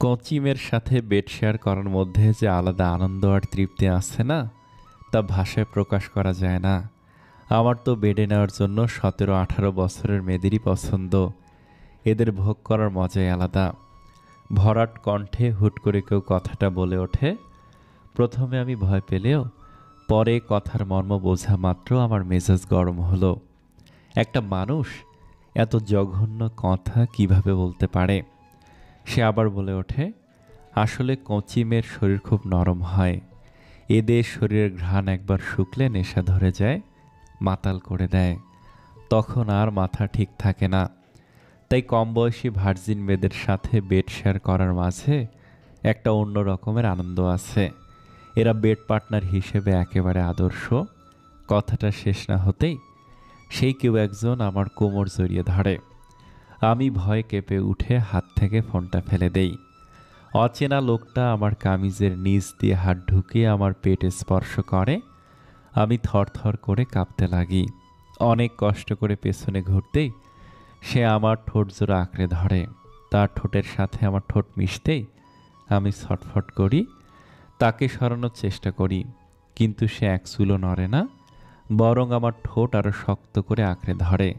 কোচিমের সাথে bed share করার মধ্যে যে আলাদা আনন্দ আর তৃপ্তি আছে না, তা ভাষায় প্রকাশ করা যায় না। আমার তো বেডে নেওয়ার জন্য 17-18 বছরের মেয়েদেরই পছন্দ। এদের ভোগ করার মজাই আলাদা। ভরাট কণ্ঠে হুট করে কেউ কথাটা বলে ওঠে। প্রথমে আমি ভয় পেলেও পরে কথার মর্ম বোঝা মাত্র আমার মেজাজ গরম হলো। একটা মানুষ এত জঘন্য কথা কিভাবে বলতে পারে? সে আবার বলে ওঠে, আসলে কচিমের শরীর খুব নরম হয়। এদের শরীরের ঘ্রাণ একবার শুকলে নেশা ধরে যায়, মাতাল করে দেয়। তখন আর মাথা ঠিক থাকে না। তাই কম বয়সী ভার্জিন মেয়েদের সাথে বেড শেয়ার করার মাঝে একটা অন্য রকমের আনন্দ আছে। এরা বেড পার্টনার হিসেবে একেবারে আদর্শ। কথাটা শেষ না হতেই সেই কেউ একজন আমার কোমর জড়িয়ে ধরে। আমি ভয়ে কেঁপে উঠে হাত থেকে ফোনটা ফেলে দেই। অচেনা লোকটা আমার কামিজের নিচ দিয়ে হাত ঢুকিয়ে আমার পেটে স্পর্শ করে। আমি থরথর করে কাঁপতে লাগি। অনেক কষ্ট করে পেছনে ঘুরতেই সে আমার ঠোঁট জোড়া আঁকড়ে ধরে। তার ঠোঁটের সাথে আমার ঠোঁট মিশতেই আমি ছটফট করি। তাকে সরানোর চেষ্টা করি, কিন্তু সে এক চুলও নড়ে না, বরং আমার ঠোঁট আরও শক্ত করে আঁকড়ে ধরে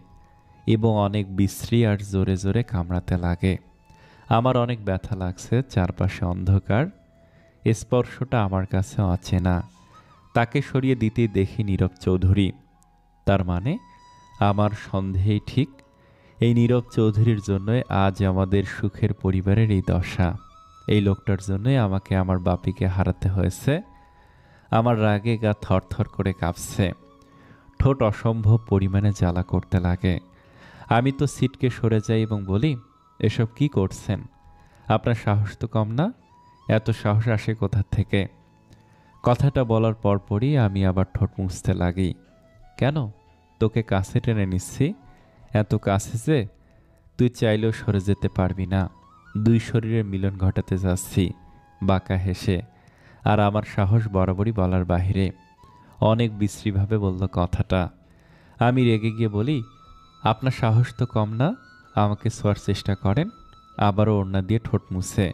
এবং অনেক বিশ্রী আর জোরে জোরে কামড়াতে লাগে। আমার অনেক ব্যথা লাগছে, চারপাশে অন্ধকার। স্পর্শটা আমার কাছে অচেনা। তাকে সরিয়ে দিতেই দেখি নীরব চৌধুরী। তার মানে আমার সন্দেহেই ঠিক। এই নীরব চৌধুরীর জন্যই আজ আমাদের সুখের পরিবারের এই দশা। এই লোকটার জন্যই আমাকে আমার বাপিকে হারাতে হয়েছে। আমার রাগে গা থরথর করে কাঁপছে। ঠোঁট অসম্ভব পরিমাণে জ্বালা করতে লাগে। আমি তো সিটকে সরে যাই এবং বলি, এসব কি করছেন? আপনার সাহস তো কম না? এত সাহস আসে কোথা থেকে? কথাটা বলার পরপরই আমি আবার ঠোঁট মুছতে লাগি। কেন? তোকে কাছে টেনে নিচ্ছি, এত কাছে যে তুই চাইলেও সরে যেতে পারবি না। দুই শরীরের মিলন ঘটাতে যাচ্ছি, বাঁকা হেসে। আর আমার সাহস বরাবরই বলার বাহিরে। অনেক বিশ্রীভাবে বলল কথাটা। আমি রেগে গিয়ে বলি, আপনার সাহস তো কম না? আমাকে ছোঁয়ার চেষ্টা করেন। আবারও ওড়না দিয়ে ঠোঁট মুছে।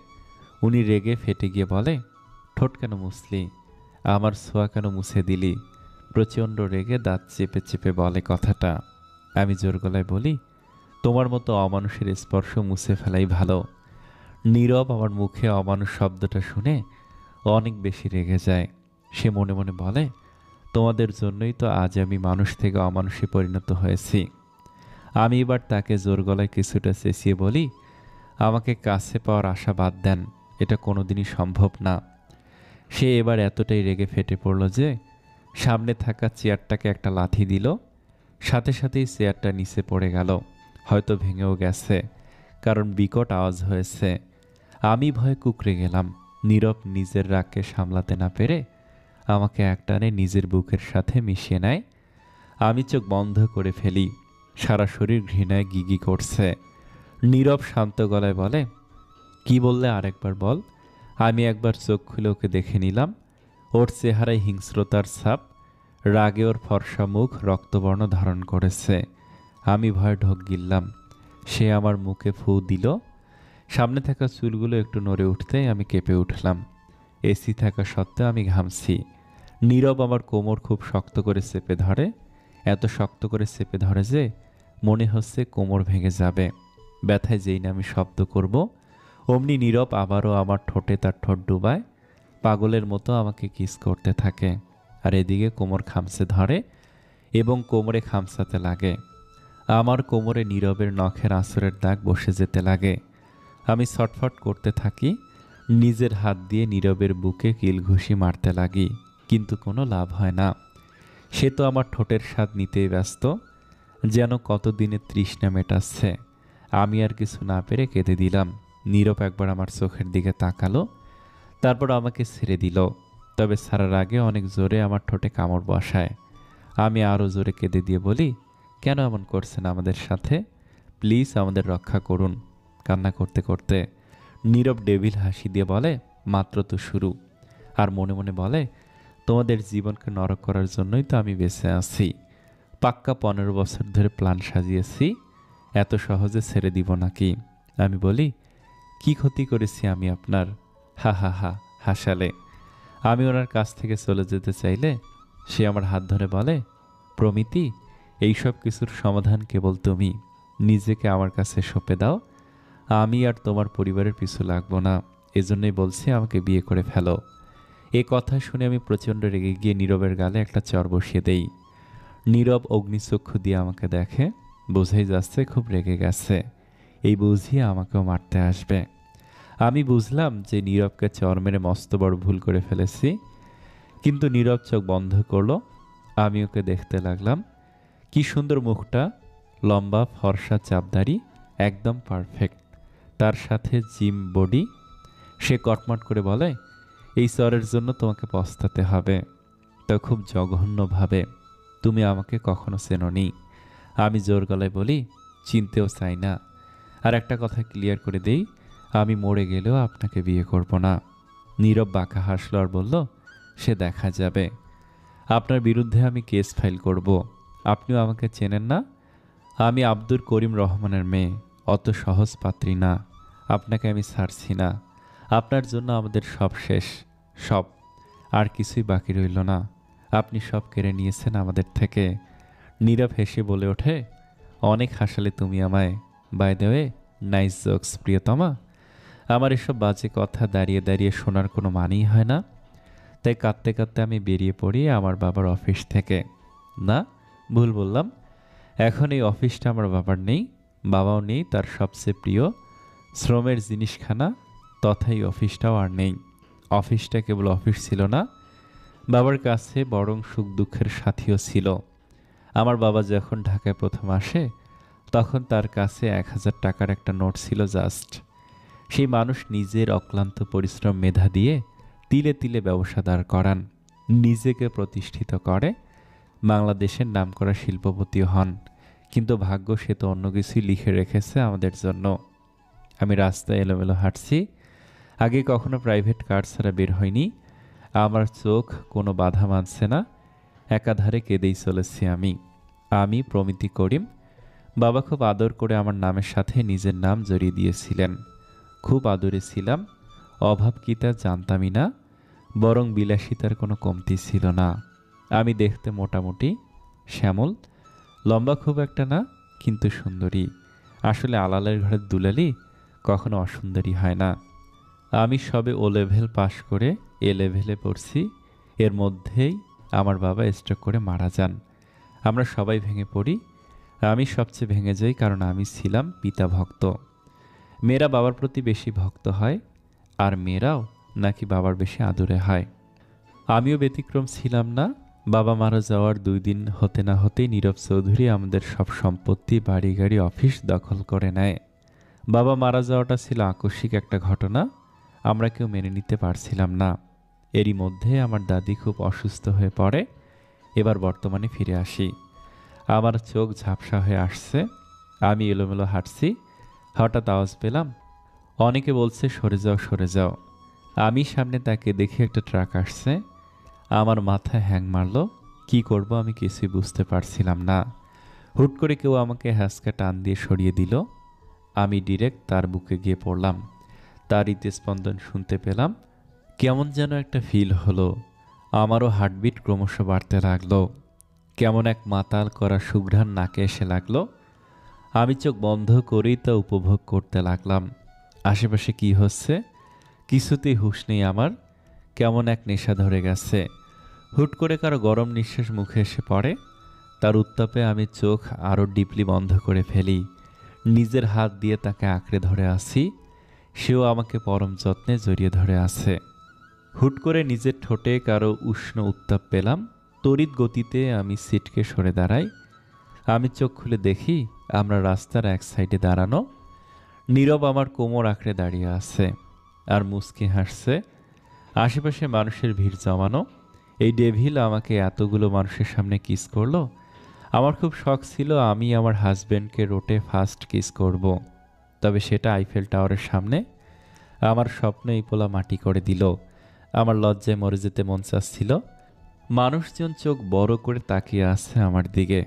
উনি রেগে ফেটে গিয়ে বলে, ঠোঁট কেন মুছলি? আমার ছোঁয়া কেন মুছে দিলি? প্রচণ্ড রেগে দাঁত চেপে চেপে বলে কথাটা। আমি জোর গলায় বলি, তোমার মতো অমানুষের স্পর্শ মুছে ফেলাই ভালো। নীরব আমার মুখে অমানুষ শব্দটা শুনে অনেক বেশি রেগে যায়। সে মনে মনে বলে, তোমাদের জন্যই তো আজ আমি মানুষ থেকে অমানুষে পরিণত হয়েছি। আমি এবার তাকে জোর গলায় কিছুটা চেঁচিয়ে বলি, আমাকে কাছে পাওয়ার আশা বাদ দেন, এটা কোনোদিনই সম্ভব না। সে এবার এতটাই রেগে ফেটে পড়ল যে সামনে থাকা চেয়ারটাকে একটা লাথি দিল। সাথে সাথেই চেয়ারটা নিচে পড়ে গেল, হয়তো ভেঙেও গেছে, কারণ বিকট আওয়াজ হয়েছে। আমি ভয়ে কুঁকড়ে গেলাম। নীরব নিজের রাগকে সামলাতে না পেরে আমাকে একটানে নিজের বুকের সাথে মিশিয়ে নেয়। আমি চোখ বন্ধ করে ফেলি। সারা শরীর ঘৃণায় গিগি করছে। নীরব শান্ত গলায় বলে, কি বললে আরেকবার বল? আমি একবার চোখ খুলে ওকে দেখে নিলাম। ওর চেহারায় হিংস্রতার ছাপ, রাগে ওর ফর্সা মুখ রক্তবর্ণ ধারণ করেছে। আমি ভয়ে ঢোক গিললাম। সে আমার মুখে ফু দিল। সামনে থাকা চুলগুলো একটু নড়ে উঠতেই আমি কেঁপে উঠলাম। এসি থাকা সত্ত্বেও আমি ঘামছি। নীরব আমার কোমর খুব শক্ত করে চেপে ধরে, এত শক্ত করে চেপে ধরে যে মনে হচ্ছে কোমর ভেঙে যাবে। ব্যথায় যেই না আমি শব্দ করব, অমনি নীরব আবারও আমার ঠোঁটে তার ঠোঁট ডুবায়, পাগলের মতো আমাকে কিস করতে থাকে। আর এদিকে কোমর খামচে ধরে এবং কোমরে খামচাতে লাগে। আমার কোমরে নীরবের নখের আঁচড়ের দাগ বসে যেতে লাগে। আমি ছটফট করতে থাকি। নিজের হাত দিয়ে নীরবের বুকে কিল ঘুষি মারতে লাগি, কিন্তু কোনো লাভ হয় না। সে তো আমার ঠোঁটের স্বাদ নিতেই ব্যস্ত, যেন কতদিনের তৃষ্ণা মেটাচ্ছে। আমি আর কিছু না পেরে কেঁদে দিলাম। নীরব একবার আমার চোখের দিকে তাকালো, তারপর আমাকে ছেড়ে দিল। তবে ছাড়ার আগে অনেক জোরে আমার ঠোঁটে কামড় বসায়। আমি আরও জোরে কেঁদে দিয়ে বলি, কেন এমন করছেন আমাদের সাথে? প্লিজ আমাদের রক্ষা করুন। কান্না করতে করতে নীরব ডেভিল হাসি দিয়ে বলে, মাত্র তো শুরু। আর মনে মনে বলে, তোমাদের জীবনকে নরক করার জন্যই তো আমি বেঁচে আছি। পাক্কা 15 বছর ধরে প্ল্যান সাজিয়েছি, এত সহজে ছেড়ে দিব নাকি? আমি বলি, কি ক্ষতি করেছি আমি আপনার? হা হা হা হাসালে। আমি ওনার কাছ থেকে চলে যেতে চাইলে সে আমার হাত ধরে বলে, প্রমিতি, এইসব কিছুর সমাধান কেবল তুমি। নিজেকে আমার কাছে সঁপে দাও। আমি আর তোমার পরিবারের পিছু লাগবো না। এজন্যই বলছি আমাকে বিয়ে করে ফেলো। এ কথা শুনে আমি প্রচণ্ড রেগে গিয়ে নীরবের গালে একটা চর বসিয়ে দেই। নীরব অগ্নিচক্ষু দিয়ে আমাকে দেখে, বোঝাই যাচ্ছে খুব রেগে গেছে। এই বুঝিয়ে আমাকেও মারতে আসবে। আমি বুঝলাম যে নীরবকে চর মেরে মস্ত বড় ভুল করে ফেলেছি, কিন্তু নীরব চোখ বন্ধ করলো। আমি ওকে দেখতে লাগলাম। কি সুন্দর মুখটা, লম্বা ফর্সা চাপদাড়ি, একদম পারফেক্ট। তার সাথে জিম বডি। সে কটমট করে বলে, এই চরের জন্য তোমাকে পস্তাতে হবে। তা খুব জঘন্যভাবে। তুমি আমাকে কখনো চেনোনি। আমি জোর গলায় বলি, চিনতেও চাই না। আর একটা কথা ক্লিয়ার করে দেই, আমি মরে গেলেও আপনাকে বিয়ে করব না। নীরব বাঁকা হাসল আর বলল, সে দেখা যাবে। আপনার বিরুদ্ধে আমি কেস ফাইল করব। আপনিও আমাকে চেনেন না। আমি আব্দুর করিম রহমানের মেয়ে, অত সহজ পাত্রী না। আপনাকে আমি ছাড়ছি না। আপনার জন্য আমাদের সব শেষ, সব। আর কিছুই বাকি রইল না। আপনি সব কেড়ে নিয়েছেন আমাদের থেকে। নীরব হেসে বলে ওঠে, অনেক হাসালে তুমি আমায়। By the way, nice jokes প্রিয়তমা। আমার এসব বাজে কথা দাঁড়িয়ে দাঁড়িয়ে শোনার কোনো মানেই হয় না। তাই কাঁদতে কাঁদতে আমি বেরিয়ে পড়ি আমার বাবার অফিস থেকে। না, ভুল বললাম। এখন এই অফিসটা আমার বাবার নেই, বাবাও নেই। তার সবচেয়ে প্রিয় শ্রমের জিনিসখানা তথা এই অফিসটাও আর নেই। অফিসটা কেবল অফিস ছিল না, বাবার কাছে বরং সুখ দুঃখের সাথীও ছিল। আমার বাবা যখন ঢাকায় প্রথম আসে তখন তার কাছে 1000 টাকার একটা নোট ছিল জাস্ট। সেই মানুষ নিজের অক্লান্ত পরিশ্রম মেধা দিয়ে তিলে তিলে ব্যবসা দাঁড় করান, নিজেকে প্রতিষ্ঠিত করে, বাংলাদেশের নামকরা শিল্পপতিও হন। কিন্তু ভাগ্য সে তো অন্য কিছুই লিখে রেখেছে আমাদের জন্য। আমি রাস্তায় এলোমেলো হাঁটছি। আগে কখনো প্রাইভেট কার ছাড়া বের হয়নি। আমার চোখ কোনো বাধা মানছে না। একাধারে কেঁদেই চলেছি আমি। আমি প্রমিতি করিম। বাবা খুব আদর করে আমার নামের সাথে নিজের নাম জড়িয়ে দিয়েছিলেন। খুব আদরে ছিলাম। অভাব কি তা জানতামই না, বরং বিলাসিতার কোনো কমতি ছিল না। আমি দেখতে মোটামুটি, শ্যামল, লম্বা খুব একটা না, কিন্তু সুন্দরী। আসলে আলালের ঘরের দুলালি কখনো অসুন্দরী হয় না। আমি সবে ও লেভেল পাশ করে এ লেভেলে পড়ছি। এর মধ্যেই আমার বাবা স্ট্রোক করে মারা যান। আমরা সবাই ভেঙে পড়ি। আমি সবচেয়ে ভেঙে যাই, কারণ আমি ছিলাম পিতা ভক্ত। মেয়েরা বাবার প্রতি বেশি ভক্ত হয়, আর মেয়েরাও নাকি বাবার বেশি আদুরে হয়। আমিও ব্যতিক্রম ছিলাম না। বাবা মারা যাওয়ার 2 দিন হতে না হতেই নীরব চৌধুরী আমাদের সব সম্পত্তি, বাড়ি গাড়ি, অফিস দখল করে নেয়। বাবা মারা যাওয়াটা ছিল আকস্মিক একটা ঘটনা। আমরা কেউ মেনে নিতে পারছিলাম না। এরই মধ্যে আমার দাদি খুব অসুস্থ হয়ে পড়ে। এবার বর্তমানে ফিরে আসি। আমার চোখ ঝাপসা হয়ে আসছে। আমি এলোমেলো হাঁটছি। হঠাৎ আওয়াজ পেলাম, অনেকে বলছে সরে যাও সরে যাও। আমি সামনে তাকে দেখি একটা ট্রাক আসছে। আমার মাথায় হ্যাং মারলো। কি করব আমি কিছুই বুঝতে পারছিলাম না। হুট করে কেউ আমাকে হ্যাঁচকা টান দিয়ে সরিয়ে দিল। আমি ডিরেক্ট তার বুকে গিয়ে পড়লাম। তার হৃদস্পন্দন শুনতে পেলাম। কেমন যেন একটা ফিল হলো। আমারও হার্টবিট ক্রমশ বাড়তে লাগলো। কেমন এক মাতাল করা সুঘ্রাণ নাকে এসে লাগলো। আমি চোখ বন্ধ করেই তা উপভোগ করতে লাগলাম। আশেপাশে কি হচ্ছে কিছুতেই হুঁশ নেই আমার। কেমন এক নেশা ধরে গেছে। হুট করে কারো গরম নিঃশ্বাস মুখে এসে পড়ে। তার উত্তাপে আমি চোখ আরও ডিপলি বন্ধ করে ফেলি। নিজের হাত দিয়ে তাকে আঁকড়ে ধরে আছি। সেও আমাকে পরম যত্নে জড়িয়ে ধরে আছে। হুট করে নিজের ঠোঁটে কারো উষ্ণ উত্তাপ পেলাম। তড়িৎ গতিতে আমি সিটকে সরে দাঁড়াই। আমি চোখ খুলে দেখি আমরা রাস্তার এক সাইডে দাঁড়ানো। নীরব আমার কোমর আঁকড়ে দাঁড়িয়ে আছে আর মুচকি হাসছে। আশেপাশে মানুষের ভিড় জমানো। এই ডেভিল আমাকে এতগুলো মানুষের সামনে কিস করলো। আমার খুব শখ ছিল আমি আমার হাজব্যান্ডকে রোটে ফার্স্ট কিস করব। তবে সেটা আইফেল টাওয়ারের সামনে। আমার স্বপ্ন এই পোলা মাটি করে দিল। আমার লজ্জায় মরে যেতে মন চাচ্ছিল। মানুষজন চোখ বড় করে তাকিয়ে আছে আমার দিকে।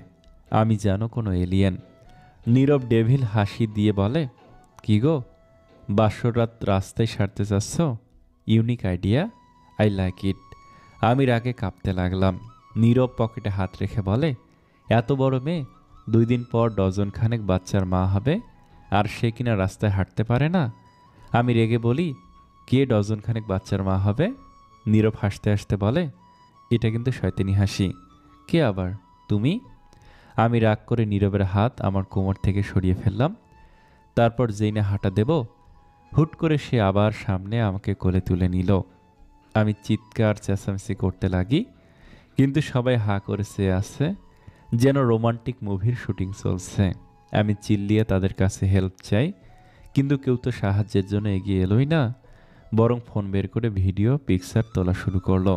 আমি যেন কোনো এলিয়েন। নীরব ডেভিল হাসি দিয়ে বলে, কি গো, বাসর রাত রাস্তায় সারতে চাচ্ছ? Unique idea, I like it. আমি রাগে কাঁপতে লাগলাম। নীরব পকেটে হাত রেখে বলে, এত বড় মেয়ে, 2 দিন পর ডজনখানেক বাচ্চার মা হবে, আর সে কিনা রাস্তায় হাঁটতে পারে না। আমি রেগে বলি, কে ডজনখানেক বাচ্চার মা হবে? নীরব হাসতে হাসতে বলে, এটা কিন্তু শয়তানি হাসি। কে আবার? তুমি? আমি রাগ করে নীরবের হাত আমার কোমর থেকে সরিয়ে ফেললাম। তারপর যেই না হাঁটা দেব, হুট করে সে আবার সামনে আমাকে কোলে তুলে নিল। আমি চিৎকার চেঁচামেচি করতে লাগি, কিন্তু সবাই হাঁ করে চেয়ে আছে, যেন রোমান্টিক মুভির শুটিং চলছে। আমি চিল্লিয়ে তাদের কাছে হেল্প চাই, কিন্তু কেউ তো সাহায্যের জন্য এগিয়ে এলোই না, বরং ফোন বের করে ভিডিও পিকচার তোলা শুরু করলো।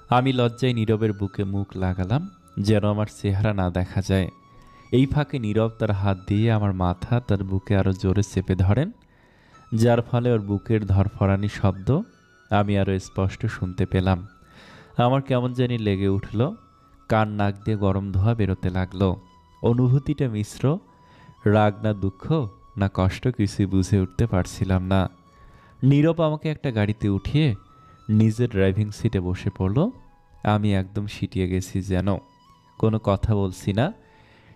আমি লজ্জায় নীরবের বুকে মুখ লাগালাম, যেন আমার চেহারা না দেখা যায়। এই ফাঁকে নীরব তার হাত দিয়ে আমার মাথা তার বুকে আরও জোরে চেপে ধরেন, যার ফলে ওর বুকের ধরফরানি শব্দ আমি আরও স্পষ্ট শুনতে পেলাম। আমার কেমন জানি লেগে উঠল, কান নাক দিয়ে গরম ধোঁয়া বেরোতে লাগলো। অনুভূতিটা মিশ্র, রাগ না দুঃখ না কষ্ট কিছুই বুঝে উঠতে পারছিলাম না। নীরব আমাকে একটা গাড়িতে উঠিয়ে নিজের ড্রাইভিং সিটে বসে পড়ল। আমি একদম সিটিয়ে গেছি যেন। কোনো কথা বলছি না,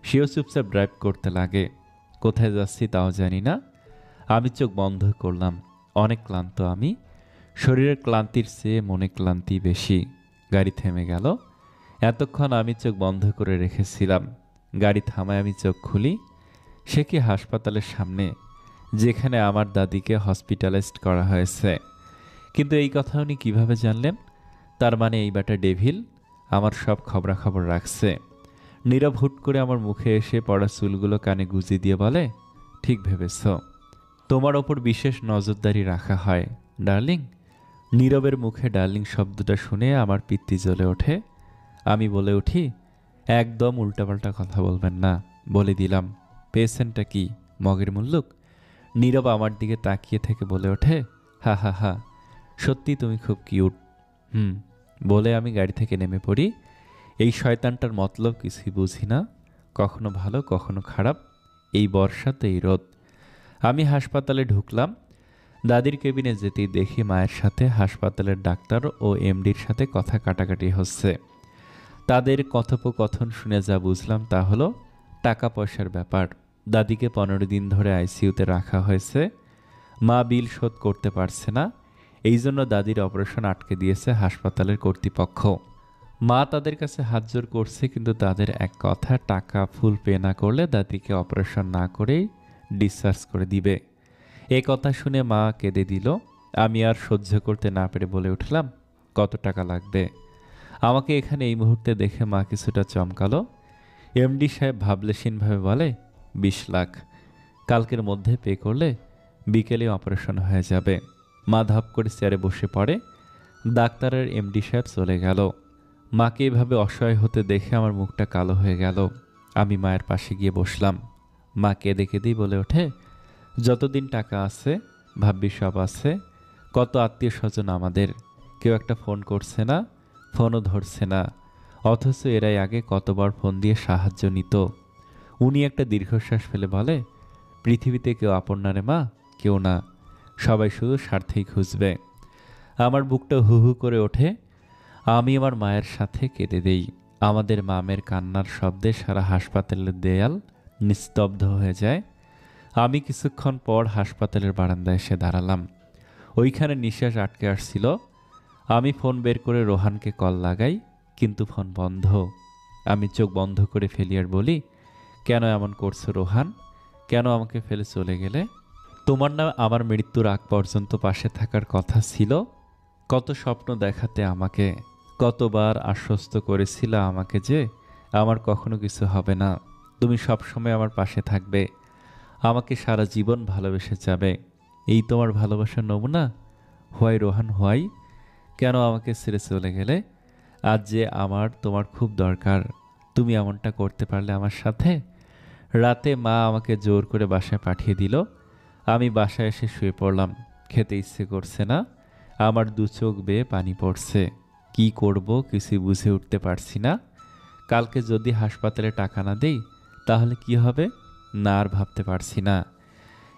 সেও চুপচাপ ড্রাইভ করতে লাগে। কোথায় যাচ্ছি তাও জানি না। আমি চোখ বন্ধ করলাম। অনেক ক্লান্ত আমি, শরীরের ক্লান্তির চেয়ে মনে ক্লান্তি বেশি। গাড়ি থেমে গেল। এতক্ষণ আমি চোখ বন্ধ করে রেখেছিলাম। গাড়ি থামায় আমি চোখ খুলি। সে কি হাসপাতালের সামনে, যেখানে আমার দাদিকে হসপিটালাইজড করা হয়েছে। কিন্তু এই কথা উনি কীভাবে জানলেন? তার মানে এই ব্যাটা ডেভিল আমার সব খবরাখবর রাখছে। নীরব হুট করে আমার মুখে এসে পড়া চুলগুলো কানে গুঁজে দিয়ে বলে, ঠিক ভেবেছ, তোমার ওপর বিশেষ নজরদারি রাখা হয় ডার্লিং। নীরবের মুখে ডার্লিং শব্দটা শুনে আমার পিত্তি জ্বলে ওঠে। আমি বলে উঠি, একদম উল্টাপাল্টা কথা বলবেন না, বলে দিলাম। পেশেন্টটা কি মগের মুল্লুক? নীরব আমার দিকে তাকিয়ে থেকে বলে ওঠে, হা হা হা, সত্যি তুমি খুব কিউট। বলে আমি গাড়ি থেকে নেমে পড়ি। এই শয়তানটার মতলব কিছুই বুঝি না, কখনো ভালো কখনো খারাপ। এই বর্ষাতে এই রোদ। আমি হাসপাতালে ঢুকলাম। দাদির কেবিনে যেতেই দেখি মায়ের সাথে হাসপাতালের ডাক্তার ও এমডির সাথে কথা কাটাকাটি হচ্ছে। তাদের কথোপকথন শুনে যা বুঝলাম তা হলো টাকা পয়সার ব্যাপার। দাদিকে 15 দিন ধরে আইসিইউতে রাখা হয়েছে। মা বিল শোধ করতে পারছে না, এই জন্য দাদির অপারেশন আটকে দিয়েছে হাসপাতালের কর্তৃপক্ষ। মা তাদের কাছে হাত জোর করছে, কিন্তু তাদের এক কথা, টাকা ফুল পে না করলে দাদিকে অপারেশন না করেই ডিসচার্জ করে দিবে। এ কথা শুনে মা কেঁদে দিল। আমি আর সহ্য করতে না পেরে বলে উঠলাম, কত টাকা লাগবে? আমাকে এখানে এই মুহূর্তে দেখে মা কিছুটা চমকালো। এমডি সাহেব ভাবলেশীনভাবে বলে, 20 লাখ। কালকের মধ্যে পে করলে বিকেলে অপারেশন হয়ে যাবে। মা ধাপ করে চেয়ারে বসে পড়ে। ডাক্তারের এমডি সাহেব চলে গেল। মাকে এভাবে অসহায় হতে দেখে আমার মুখটা কালো হয়ে গেল। আমি মায়ের পাশে গিয়ে বসলাম। মা কেঁদে কেঁদেই বলে ওঠে, যতদিন টাকা আছে ভাববি সব আছে। কত আত্মীয় স্বজন আমাদের, কেউ একটা ফোন করছে না, ফোনও ধরছে না, অথচ এরাই আগে কতবার ফোন দিয়ে সাহায্য নিত। উনি একটা দীর্ঘশ্বাস ফেলে বলে, পৃথিবীতে কেউ আপন না রে মা, কেউ না, সবাই শুধু স্বার্থেই খুঁজবে। আমার বুকটা হু হু করে ওঠে। আমি আমার মায়ের সাথে কেঁদে দেই। আমাদের মামের কান্নার শব্দে সারা হাসপাতালের দেয়াল নিস্তব্ধ হয়ে যায়। আমি কিছুক্ষণ পর হাসপাতালের বারান্দায় এসে দাঁড়ালাম। ওইখানে নিঃশ্বাস আটকে আসছিল। আমি ফোন বের করে রোহানকে কল লাগাই, কিন্তু ফোন বন্ধ। আমি চোখ বন্ধ করে ফেলি আর বলি, কেন এমন করছো রোহান? কেন আমাকে ফেলে চলে গেলে? তোমার না আমার মৃত্যুর আগ পর্যন্ত পাশে থাকার কথা ছিল? কত স্বপ্ন দেখাতে আমাকে, কতবার আশ্বস্ত করেছিল আমাকে যে আমার কখনো কিছু হবে না, তুমি সবসময় আমার পাশে থাকবে, আমাকে সারা জীবন ভালোবেসে যাবে। এই তোমার ভালোবাসার নমুনা? Why Rohan why? কেন আমাকে ছেড়ে চলে গেলে? আজ যে আমার তোমার খুব দরকার, তুমি এমনটা করতে পারলে আমার সাথে? রাতে মা আমাকে জোর করে বাসায় পাঠিয়ে দিল। আমি বাসায় এসে শুয়ে পড়লাম। খেতে ইচ্ছে করছে না, আমার 2 চোখ বেয়ে পানি পড়ছে। কি করব কিছুই বুঝে উঠতে পারছি না। কালকে যদি হাসপাতালে টাকা না দেই তাহলে কি হবে, না আর ভাবতে পারছি না।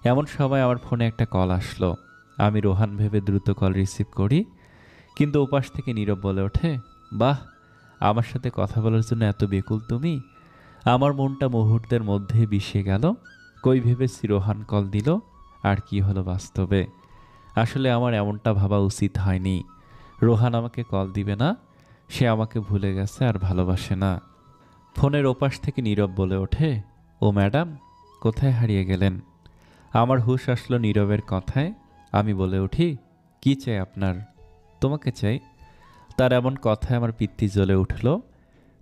এমন সময় আমার ফোনে একটা কল আসলো। আমি রোহান ভেবে দ্রুত কল রিসিভ করি, কিন্তু ওপাশ থেকে নীরব বলে ওঠে, বাহ, আমার সাথে কথা বলার জন্য এত বেকুল তুমি। আমার মনটা মুহূর্তের মধ্যে বিষিয়ে গেল। কই ভেবেছি রোহান কল দিল, আর কি হলো বাস্তবে। আসলে আমার এমনটা ভাবা উচিত হয়নি। রোহান আমাকে কল দিবে না, সে আমাকে ভুলে গেছে আর ভালোবাসে না। ফোনের ওপাশ থেকে নীরব বলে ওঠে, ও ম্যাডাম, কোথায় হারিয়ে গেলেন? আমার হুঁশ আসলো নীরবের কথায়। আমি বলে উঠি, কি চাই আপনার? তোমাকে চাই। তার এমন কথায় আমার পিত্তি জ্বলে উঠল।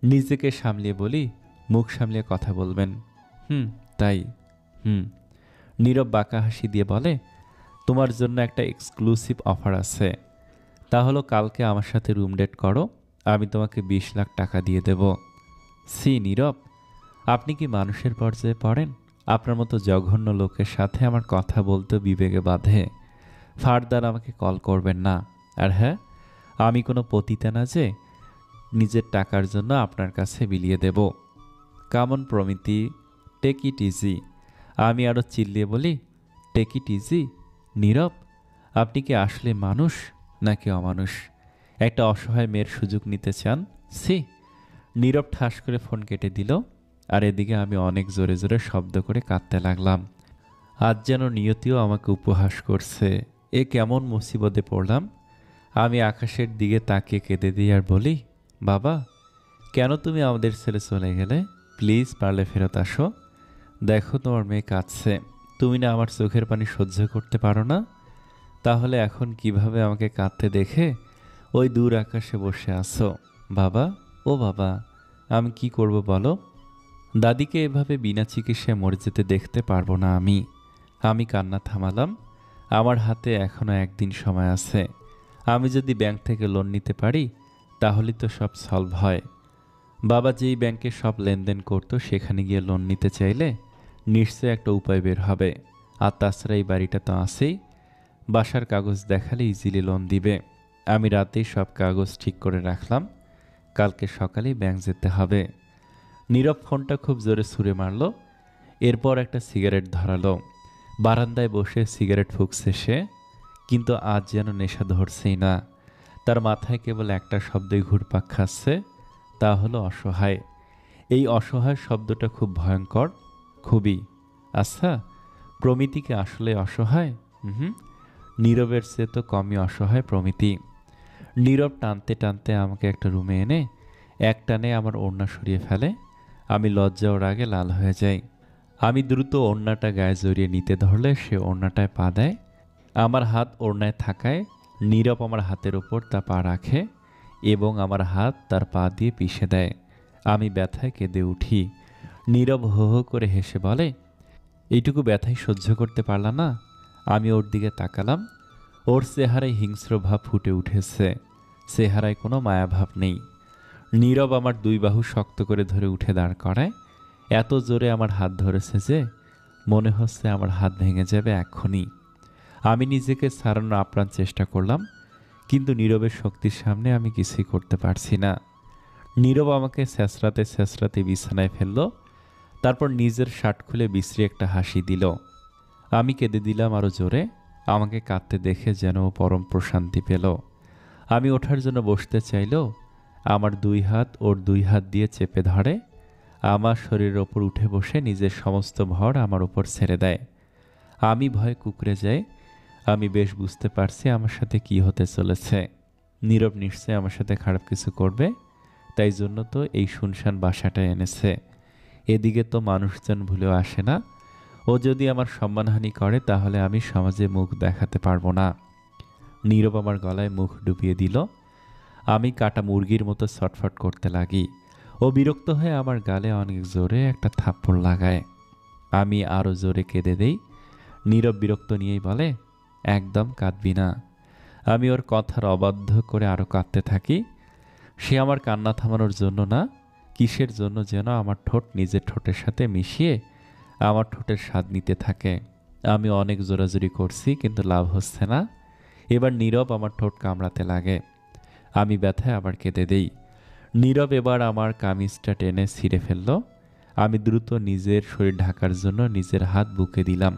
নিজেকে সামলিয়ে বলি, মুখ সামলিয়ে কথা বলবেন। হুম, তাই। হুম। নীরব বাঁকা হাসি দিয়ে বলে, তোমার জন্য একটা এক্সক্লুসিভ অফার আছে। তা হলো কালকে আমার সাথে রুম ডেট করো, আমি তোমাকে 20 লাখ টাকা দিয়ে দেব। সি নীরব, আপনি কি মানুষের পর্যায়ে পড়েন? আপনার মতো জঘন্য লোকের সাথে আমার কথা বলতে বিবেকে বাধে। ফার্দার আমাকে কল করবেন না। আর হ্যাঁ, আমি কোনো পতিতা না যে নিজের টাকার জন্য আপনার কাছে বিলিয়ে দেব। Come on Promiti, take it easy. আমি আরও চিল্লিয়ে বলি, টেক ইট ইজি? নীরব, আপনি কি আসলে মানুষ নাকি অমানুষ? একটা অসহায় মেয়ের সুযোগ নিতে চান? সি। নীরব ঠাস করে ফোন কেটে দিল। আর এদিকে আমি অনেক জোরে জোরে শব্দ করে কাঁদতে লাগলাম। আজ যেন নিয়তিও আমাকে উপহাস করছে। এ কেমন মুসিবতে পড়লাম। আমি আকাশের দিকে তাকিয়ে কেঁদে দিই আর বলি, বাবা, কেন তুমি আমাদের ছেড়ে চলে গেলে? প্লিজ পারলে ফেরত আসো। দেখো তোমার মেয়ে কাঁদছে, তুমি না আমার চোখের পানি সহ্য করতে পারো না? তাহলে এখন কিভাবে আমাকে কাঁদতে দেখে ওই দূর আকাশে বসে আছো? বাবা, ও বাবা, আমি কি করব বলো? দাদিকে এভাবে বিনা চিকিৎসায় মরে যেতে দেখতে পারবো না আমি। আমি কান্না থামালাম। আমার হাতে এখনো একদিন সময় আছে। আমি যদি ব্যাংক থেকে লোন নিতে পারি তাহলে তো সব সলভ হয়। বাবা যেই ব্যাংকে সব লেনদেন করতো সেখানে গিয়ে লোন নিতে চাইলে নিশ্চয়ই একটা উপায় বের হবে। আর তাছাড়া এই বাড়িটা তো আছেই, বাসার কাগজ দেখালে ইজিলি লোন দিবে। আমি রাতেই সব কাগজ ঠিক করে রাখলাম, কালকে সকালেই ব্যাংক যেতে হবে। নীরব ফোনটা খুব জোরে ছুঁড়ে মারল, এরপর একটা সিগারেট ধরালো। বারান্দায় বসে সিগারেট ফুঁকছে সে, কিন্তু আজ যেন নেশা ধরছেই না। তার মাথায় কেবল একটা শব্দই ঘুরপাক খাচ্ছে, তা হলো অসহায়। এই অসহায় শব্দটা খুব ভয়ঙ্কর, খুবই। আচ্ছা, প্রমিতিকে আসলে অসহায়? হুম। নীরবের চেয়ে তো কমই অসহায় প্রমিতি। নীরব টানতে টানতে আমাকে একটা রুমে এনে এক টানে আমার ওড়না সরিয়ে ফেলে। আমি লজ্জা ও রাগে লাল হয়ে যাই। আমি দ্রুত ওড়নাটা গায়ে জড়িয়ে নিতে ধরলে সে ওড়নাটায় পা দেয়। আমার হাত ওড়নায় থাকায় নীরব আমার হাতের ওপর তা পা রাখে এবং আমার হাত তার পা দিয়ে পিষে দেয়। আমি ব্যথায় কেঁদে উঠি। নীরব হো হো করে হেসে বলে, এইটুকু ব্যথাই সহ্য করতে পারলা না? আমি ওর দিকে তাকালাম। ওর চেহারায় হিংস্র ভাব ফুটে উঠেছে, চেহারায় কোনো মায়াভাব নেই। নীরব আমার দুই বাহু শক্ত করে ধরে উঠে দাঁড় করায়। এত জোরে আমার হাত ধরেছে যে মনে হচ্ছে আমার হাত ভেঙে যাবে এক্ষুনি। আমি নিজেকে ছাড়ানোর আপ্রাণ চেষ্টা করলাম, কিন্তু নীরবের শক্তির সামনে আমি কিছুই করতে পারছি না। নীরব আমাকে ছেঁচড়াতে ছেঁচড়াতে বিছানায় ফেলল, তারপর নিজের শার্ট খুলে বিশ্রী একটা হাসি দিল। আমি কেঁদে দিলাম আরও জোরে। আমাকে কাঁদতে দেখে যেন ও পরম প্রশান্তি পেল। আমি ওঠার জন্য বসতে চাইলেও আমার দুই হাত ওর দুই হাত দিয়ে চেপে ধরে। আমার শরীরের ওপর উঠে বসে নিজের সমস্ত ভর আমার ওপর ছেড়ে দেয়। আমি ভয়ে কুঁকড়ে যাই। আমি বেশ বুঝতে পারছি আমার সাথে কি হতে চলেছে। নীরব নিশ্চয়ই আমার সাথে খারাপ কিছু করবে, তাই জন্য তো এই শুনশান বাসাটা এনেছে। এদিকে তো মানুষজন ভুলেও আসে না। ও যদি আমার সম্মানহানি করে তাহলে আমি সমাজে মুখ দেখাতে পারবো না। নীরব আমার গলায় মুখ ডুবিয়ে দিল। আমি কাটা মুরগির মতো ছটফট করতে লাগি। ও বিরক্ত হয়ে আমার গালে অনেক জোরে একটা থাপ্পড় লাগায়। আমি আরও জোরে কেঁদে দেই। নীরব বিরক্ত নিয়েই বলে, একদম কাঁদবি না। আমি ওর কথার অবাধ্য করে আরও কাঁদতে থাকি। সে আমার কান্না থামানোর জন্য না, কিসের জন্য যেন আমার ঠোঁট নিজের ঠোঁটের সাথে মিশিয়ে আমার ঠোঁটের স্বাদ নিতে থাকে। আমি অনেক জোরাজুরি করছি, কিন্তু লাভ হচ্ছে না। এবার নীরব আমার ঠোঁট কামড়াতে লাগে। আমি ব্যথায় আবার কেঁদে দেই। নীরব এবার আমার কামিজটা টেনে ছিঁড়ে ফেলল। আমি দ্রুত নিজের শরীর ঢাকার জন্য নিজের হাত বুকে দিলাম।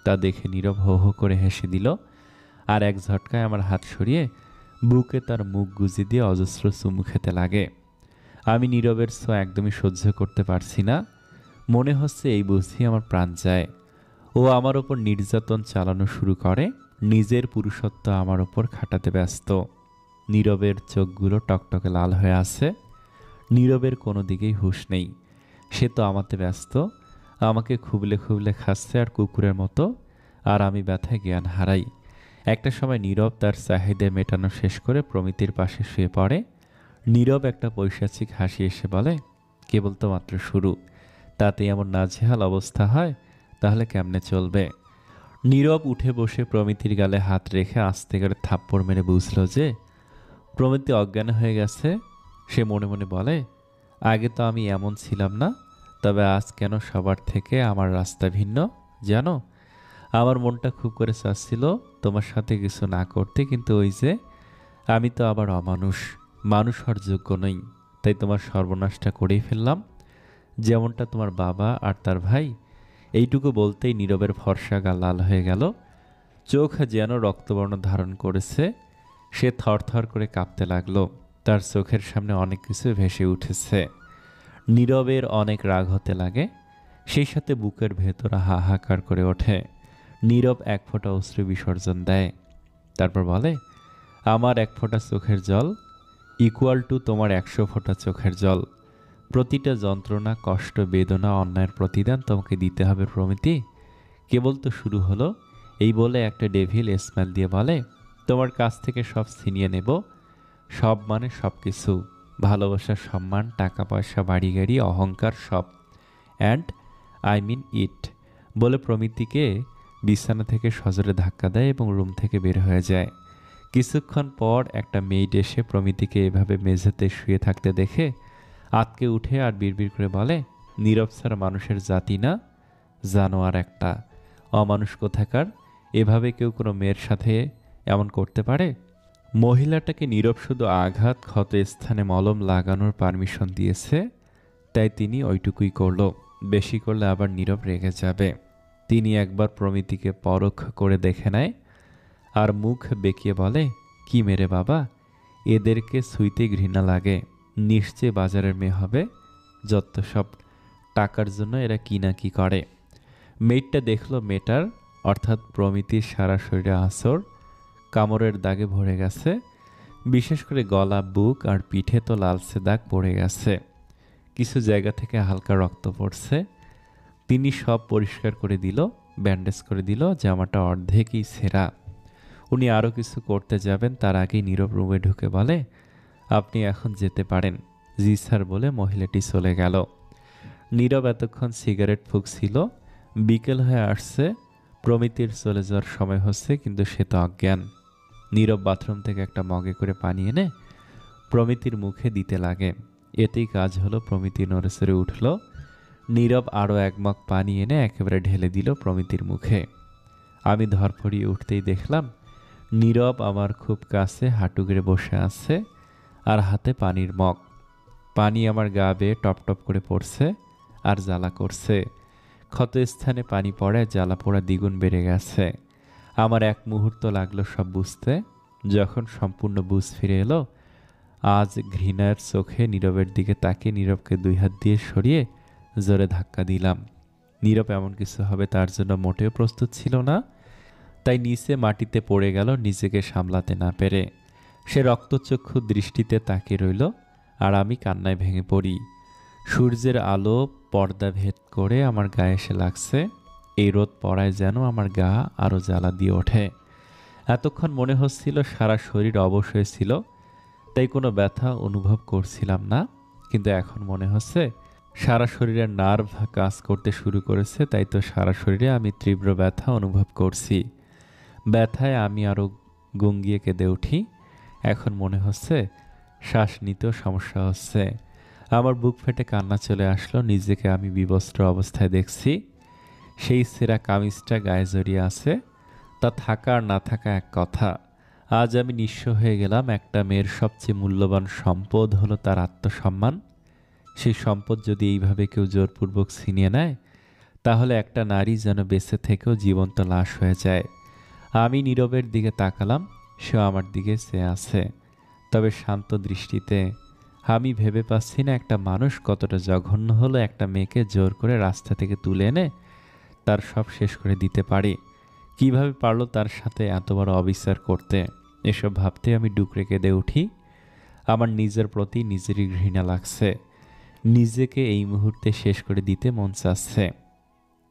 তা দেখে নীরব হো হো করে হেসে দিল আর এক ঝটকায় আমার হাত সরিয়ে বুকে তার মুখ গুজে দিয়ে অজস্র চুমু খেতে লাগে। আমি নীরবের ছোঁয়া একদমই সহ্য করতে পারছি না। মনে হচ্ছে এই বুঝি আমার প্রাণ যায়। ও আমার ওপর নির্যাতন চালানো শুরু করে, নিজের পুরুষত্ব আমার ওপর খাটাতে ব্যস্ত। নীরবের চোখগুলো টকটকে লাল হয়ে আছে। নীরবের কোনো দিকেই হুঁশ নেই। সে তো আমাতে ব্যস্ত, আমাকে খুবলে খুবলে খাচ্ছে আর কুকুরের মতো, আর আমি ব্যথায় জ্ঞান হারাই। একটা সময় নীরব তার চাহিদা মেটানো শেষ করে প্রমিতির পাশে শুয়ে পড়ে। নীরব একটা পৈশাচিক হাসি এসে বলে, কেবল তো মাত্র শুরু, তাতে এমন নাজেহাল অবস্থা হয়, তাহলে কেমনে চলবে? নীরব উঠে বসে প্রমিতির গালে হাত রেখে আস্তে করে থাপ্পড় মেরে বুঝল যে প্রমিতি অজ্ঞান হয়ে গেছে। সে মনে মনে বলে, আগে তো আমি এমন ছিলাম না, তবে আজ কেন সবার থেকে আমার রাস্তা ভিন্ন জানো? আমার মনটা খুব করে চাচ্ছিল তোমার সাথে কিছু না করতে, কিন্তু ওই যে আমি তো আবার অমানুষ, মানুষ হওয়ার যোগ্য নই, তাই তোমার সর্বনাশটা করেই ফেললাম, যেমনটা তোমার বাবা আর তার ভাই। এইটুকু বলতেই নীরবের ফর্সা গা লাল হয়ে গেল, চোখ যেন রক্তবর্ণ ধারণ করেছে। সে থরথর করে কাঁপতে লাগলো, তার চোখের সামনে অনেক কিছু ভেসে উঠেছে। নীরবের অনেক রাগ হতে লাগে, সেই সাথে বুকের ভেতর হাহাকার করে ওঠে। নীরব এক ফোঁটা অশ্রু বিসর্জন দেয়, তারপর বলে, আমার এক ফোঁটা চোখের জল ইকুয়াল টু তোমার 100 ফোঁটা চোখের জল। প্রতিটা যন্ত্রণা, কষ্ট, বেদনা, অন্যায়ের প্রতিদান তোমাকে দিতে হবে প্রমিতি। কেবল তো শুরু হলো। এই বলে একটা ডেভিল স্মাইল দিয়ে বলে, তোমার কাছ থেকে সব ছিনিয়ে নেব, সব মানে সব কিছু, ভালোবাসা, সম্মান, টাকা পয়সা, বাড়ি গাড়ি, অহংকার, সব, অ্যান্ড আই মিন ইট। বলে প্রমিতিকে বিছানা থেকে সজোরে ধাক্কা দেয় এবং রুম থেকে বের হয়ে যায়। কিছুক্ষণ পর একটা মেইড এসে প্রমিতিকে এভাবে মেঝেতে শুয়ে থাকতে দেখে আতকে উঠে আর বিড়বিড় করে বলে, নীরব স্যার মানুষের জাতি না, জানোয়ার একটা, অমানুষ কোথাকার, এভাবে কেউ কোনো মেয়ের সাথে এমন করতে পারে? মহিলাটাকে নীরব শুধু আঘাত ক্ষত স্থানে মলম লাগানোর পারমিশন দিয়েছে, তাই তিনি ওইটুকুই করল। বেশি করলে আবার নীরব রেগে যাবে। তিনি একবার প্রমিতিকে পরখ করে দেখে নেয় আর মুখ বেঁকিয়ে বলে, কি মেরে বাবা, এদেরকে ছুঁইতে ঘৃণা লাগে, নিশ্চয় বাজারের মেয়ে হবে, যত সব, টাকার জন্য এরা কি না কি করে। মেয়েটা দেখলো মেয়েটার অর্থাৎ প্রমিতির সারা শরীরে আঁচড়, কামড়ের দাগে ভরে গেছে, বিশেষ করে গলা, বুক আর পিঠে তো লালচে দাগ পড়ে গেছে, কিছু জায়গা থেকে হালকা রক্ত পড়ছে। তিনি সব পরিষ্কার করে দিল, ব্যান্ডেজ করে দিল, জামাটা অর্ধেকই ছেঁড়া। উনি আরও কিছু করতে যাবেন তার আগেই নীরব রুমে ঢুকে বলে, আপনি এখন যেতে পারেন। জি স্যার বলে মহিলাটি চলে গেল। নীরব এতক্ষণ সিগারেট ফুঁকছিল। বিকেল হয়ে আসছে, প্রমিতির চলে যাওয়ার সময় হচ্ছে, কিন্তু সে তো অজ্ঞান। নীরব বাথরুম থেকে একটা মগে করে পানি এনে প্রমিতির মুখে দিতে লাগে। এতেই কাজ হলো, প্রমিতি নড়েচড়ে উঠল। নীরব আরও এক মগ পানি এনে একেবারে ঢেলে দিল প্রমিতির মুখে। আমি ধরফড়িয়ে উঠতেই দেখলাম নীরব আমার খুব কাছে হাঁটু গেড়ে বসে আছে আর হাতে পানির মগ। পানি আমার গা বেয়ে টপ টপ করে পড়ছে আর জ্বালা করছে। ক্ষতস্থানে পানি পড়ায় জ্বালা পোড়া দ্বিগুণ বেড়ে গেছে। আমার এক মুহূর্ত লাগলো সব বুঝতে। যখন সম্পূর্ণ বুঝ ফিরে এলো, আজ ঘৃণার চোখে নীরবের দিকে তাকিয়ে নীরবকে 2 হাত দিয়ে সরিয়ে জোরে ধাক্কা দিলাম। নীরব এমন কিছু হবে তার জন্য মোটেও প্রস্তুত ছিল না, তাই নিচে মাটিতে পড়ে গেল নিজেকে সামলাতে না পেরে। সে রক্তচক্ষু দৃষ্টিতে তাকিয়ে রইল আর আমি কান্নায় ভেঙে পড়ি। সূর্যের আলো পর্দা ভেদ করে আমার গায়ে এসে লাগছে। এই রোদ পড়ায় যেন আমার গা আরও জ্বালা দিয়ে ওঠে। এতক্ষণ মনে হচ্ছিল সারা শরীর অবশ হয়েছিল, তাই কোনো ব্যথা অনুভব করছিলাম না, কিন্তু এখন মনে হচ্ছে সারা শরীরের নার্ভ কাজ করতে শুরু করেছে, তাই তো সারা শরীরে আমি তীব্র ব্যথা অনুভব করছি। ব্যথায় আমি আরও গঙ্গিয়ে কেঁদে উঠি। এখন মনে হচ্ছে শ্বাস নিতেও সমস্যা হচ্ছে। আমার বুক ফেটে কান্না চলে আসলো। নিজেকে আমি বিবস্ত্র অবস্থায় দেখছি। সেই ছেঁড়া কামিজটা গায়ে জড়িয়ে আছে, তা থাকা আর না থাকা এক কথা। আজ আমি নিঃস্ব হয়ে গেলাম। একটা মেয়ের সবচেয়ে মূল্যবান সম্পদ হলো তার আত্মসম্মান। সেই সম্পদ যদি এইভাবে কেউ জোরপূর্বক ছিনিয়ে নেয়, তাহলে একটা নারী যেন বেঁচে থেকেও জীবন্ত লাশ হয়ে যায়। আমি নীরবের দিকে তাকালাম, সেও আমার দিকে চেয়ে আছে, তবে শান্ত দৃষ্টিতে। আমি ভেবে পাচ্ছি না একটা মানুষ কতটা জঘন্য হলো একটা মেয়েকে জোর করে রাস্তা থেকে তুলে এনে তার সব শেষ করে দিতে পারে। কিভাবে পারলো তার সাথে এত বড় অবিচার করতে? এসব ভাবতে আমি ডুকরে কেঁদে উঠি। আমার নিজের প্রতি নিজেরই ঘৃণা লাগছে। নিজেকে এই মুহূর্তে শেষ করে দিতে মন চাচ্ছে।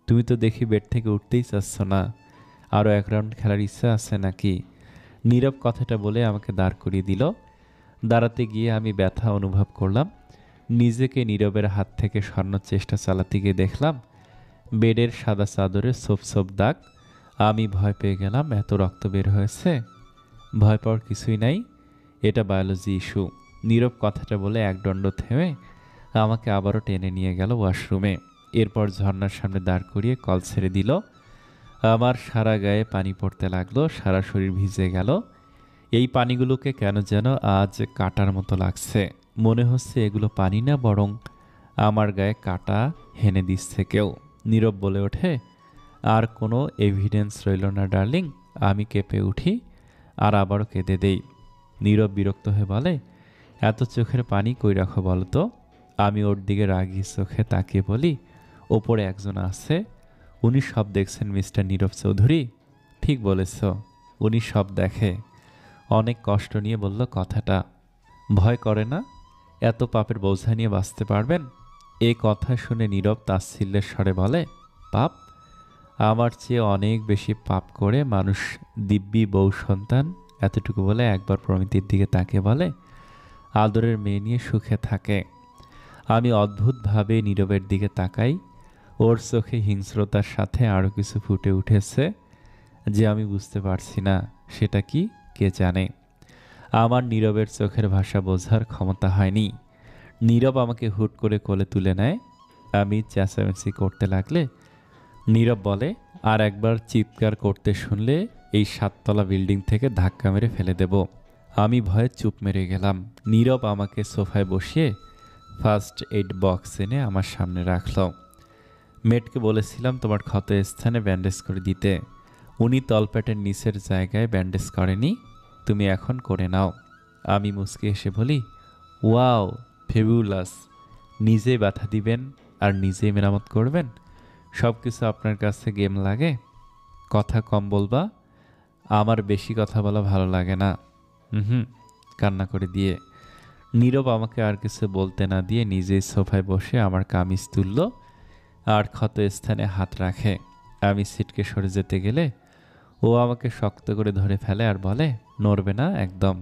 তুমি তো দেখি বেড থেকে উঠতেই চাচ্ছ না। আরও এক রাউন্ড খেলার ইচ্ছা আছে নাকি? নীরব কথাটা বলে আমাকে দাঁড় করিয়ে দিল। দাঁড়াতে গিয়ে আমি ব্যথা অনুভব করলাম। নিজেকে নীরবের হাত থেকে সরানোর চেষ্টা চালাতে গিয়ে দেখলাম বেডের সাদা চাদরে ছোপ ছোপ দাগ। আমি ভয় পেয়ে গেলাম, এত রক্ত বের হয়েছে। ভয় পাওয়ার কিছুই নাই, এটা বায়োলজি ইস্যু। নীরব কথাটা বলে একদণ্ড থেমে আমাকে আবারও টেনে নিয়ে গেল ওয়াশরুমে। এরপর ঝর্ণার সামনে দাঁড় করিয়ে কল ছেড়ে দিল। আমার সারা গায়ে পানি পড়তে লাগলো, সারা শরীর ভিজে গেল। এই পানিগুলোকে কেন যেন আজ কাটার মতো লাগছে। মনে হচ্ছে এগুলো পানি না, বরং আমার গায়ে কাটা হেনে দিচ্ছে কেউ। নীরব বলে ওঠে, আর কোনো এভিডেন্স রইল না ডার্লিং। আমি কেঁপে উঠি আর আবারও কেঁদে দেই। নীরব বিরক্ত হয়ে বলে, এত চোখের পানি কই রাখো বলো তো? আমি ওর দিকে রাগি চোখে তাকিয়ে বলি, ওপরে একজন আছে, উনি সব দেখছেন মিস্টার নীরব চৌধুরী। ঠিক বলেছ, উনি সব দেখে। অনেক কষ্ট নিয়ে বলল কথাটা। ভয় করে না? এত পাপের বোঝা নিয়ে বাঁচতে পারবেন? এই কথা শুনে নীরব তাচ্ছিল্যের স্বরে বলে, পাপ? আমার চেয়ে অনেক বেশি পাপ করে মানুষ দিব্যি বউ সন্তান। এতটুকু বলে একবার প্রমিতির দিকে তাকিয়ে বলে, আদরের মেয়ে নিয়ে সুখে থাকে। আমি অদ্ভুতভাবে নীরবের দিকে তাকাই। ওর চোখে হিংস্রতার সাথে আরও কিছু ফুটে উঠেছে যে আমি বুঝতে পারছি না সেটা কি, কে জানে। আমার নীরবের চোখের ভাষা বোঝার ক্ষমতা হয়নি। নীরব আমাকে হুট করে কোলে তুলে নেয়। আমি চেঁচামেচি করতে লাগলে নীরব বলে, আর একবার চিৎকার করতে শুনলে এই 7তলা বিল্ডিং থেকে ধাক্কা মেরে ফেলে দেব। আমি ভয়ে চুপ মেরে গেলাম। নীরব আমাকে সোফায় বসিয়ে ফার্স্ট এইড বক্স এনে আমার সামনে রাখল। মেটকে বলেছিলাম তোমার ক্ষত স্থানে ব্যান্ডেজ করে দিতে, উনি তলপেটের নিচের জায়গায় ব্যান্ডেজ করেনি, তুমি এখন করে নাও। আমি মুচকি এসে বলি, ওয়াও, ফেবুলাস। নিজেই ব্যথা দিবেন আর নিজেই মেরামত করবেন? সব কিছু আপনার কাছে গেম লাগে? কথা কম বলবা, আমার বেশি কথা বলা ভালো লাগে না। হুম, কান্না করে দিয়ে নীরব আমাকে আর কিছু বলতে না দিয়ে নিজেই সোফায় বসে আমার কামিজ তুলল আর ক্ষত স্থানে হাত রাখে। আমি সিটকে সরে যেতে গেলে ও আমাকে শক্ত করে ধরে ফেলে আর বলে, নড়বে না একদম।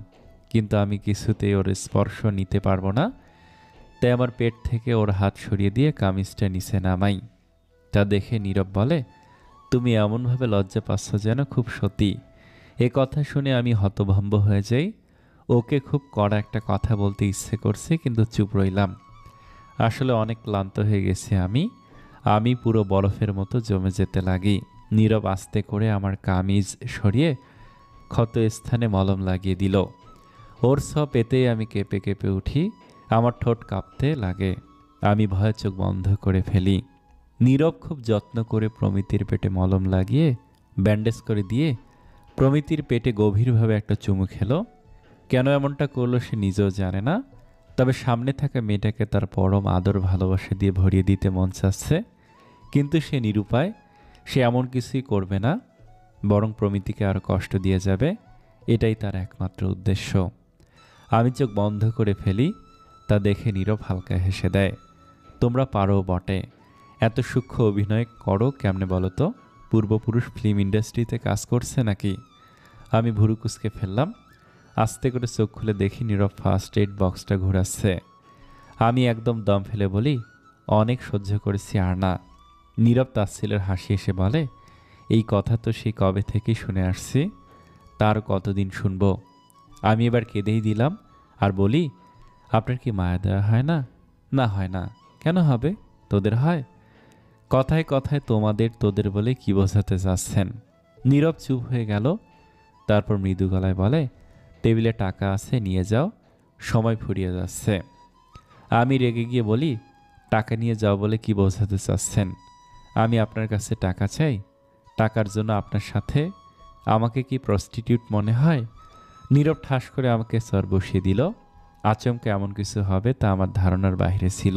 কিন্তু আমি কিছুতেই ওর স্পর্শ নিতে পারবো না, তাই আমার পেট থেকে ওর হাত সরিয়ে দিয়ে কামিজটা নিচে নামাই। তা দেখে নীরব বলে, তুমি এমনভাবে লজ্জা পাচ্ছ যেন খুব সতী। এ কথা শুনে আমি হতভম্ব হয়ে যাই। ওকে খুব কড়া একটা কথা বলতে ইচ্ছে করছে, কিন্তু চুপ রইলাম। আসলে অনেক ক্লান্ত হয়ে গেছি আমি পুরো বরফের মতো জমে যেতে লাগি। নীরব আস্তে করে আমার কামিজ সরিয়ে ক্ষত স্থানে মলম লাগিয়ে দিল। ওর সব এতেই আমি কেঁপে কেঁপে উঠি, আমার ঠোঁট কাঁপতে লাগে। আমি ভয়ে চোখ বন্ধ করে ফেলি। নীরব খুব যত্ন করে প্রমিতির পেটে মলম লাগিয়ে ব্যান্ডেজ করে দিয়ে প্রমিতির পেটে গভীরভাবে একটা চুমু খেলো। কেন এমনটা করলো সে নিজেও জানে না, তবে সামনে থাকা মেয়েটাকে তার পরম আদর ভালোবাসা দিয়ে ভরিয়ে দিতে মন চাচ্ছে। কিন্তু সে নিরুপায়, সে এমন কিছুই করবে না, বরং প্রমিতিকে আরও কষ্ট দিয়ে যাবে। এটাই তার একমাত্র উদ্দেশ্য। আমি চোখ বন্ধ করে ফেলি, তা দেখে নীরব হালকা হেসে দেয়। তোমরা পারো বটে, এত সূক্ষ্ম অভিনয় করো কেমনে বলো তো? পূর্বপুরুষ ফিল্ম ইন্ডাস্ট্রিতে কাজ করছে নাকি? আমি ভুরু কুঁচকে ফেললাম। আস্তে করে চোখ খুলে দেখি নীরব ফার্স্ট এইড বক্সটা ঘোরাচ্ছে। আমি একদম দম ফেলে বলি, অনেক সহ্য করেছি আর না। নীরব তাচ্ছিলের হাসি এসে বলে, এই কথা তো সেই কবে থেকেই শুনে আসছি, তার কতদিন শুনবো। আমি এবার কেঁদেই দিলাম আর বলি, আপনার কি মায়া দেওয়া হয় না? না হয় না, কেন হবে? তোদের হয়? কথায় কথায় তোমাদের তোদের বলে কি বোঝাতে চাচ্ছেন? নীরব চুপ হয়ে গেল। তারপর মৃদু গলায় বলে, টেবিলে টাকা আছে, নিয়ে যাও, সময় ফুরিয়ে যাচ্ছে। আমি রেগে গিয়ে বলি, টাকা নিয়ে যাও বলে কি বোঝাতে চাচ্ছেন? আমি আপনার কাছে টাকা চাই? টাকার জন্য আপনার সাথে আমাকে কি প্রস্টিটিউট মনে হয়? নীরব ঠাস করে আমাকে চর বসিয়ে দিল। আচমকা এমন কিছু হবে তা আমার ধারণার বাইরে ছিল।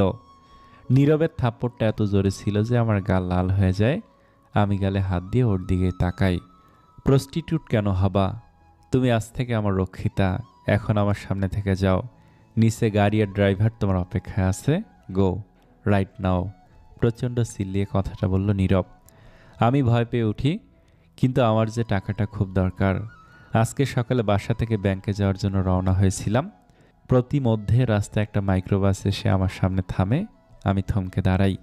নীরবের থাপ্পড়টা এত জোরে ছিল যে আমার গাল লাল হয়ে যায়। আমি গালে হাত দিয়ে ওর দিকে তাকাই। প্রস্টিটিউট কেন হবা? তুমি আজ থেকে আমার রক্ষিতা। এখন আমার সামনে থেকে যাও। নিচে গাড়ি আর ড্রাইভার তোমার অপেক্ষায় আছে। গো রাইট নাও। প্রচণ্ড চিল্লিয়ে কথাটা বলল নীরব। আমি ভয় পেয়ে উঠি। কিন্তু আমার যে টাকাটা খুব দরকার। আজকে সকালে বাসা থেকে ব্যাংকে যাওয়ার জন্য রওনা হয়েছিলাম। প্রতিমধ্যে রাস্তায় একটা মাইক্রোবাস এসে আমার সামনে থামে। আমি থমকে দাঁড়াই।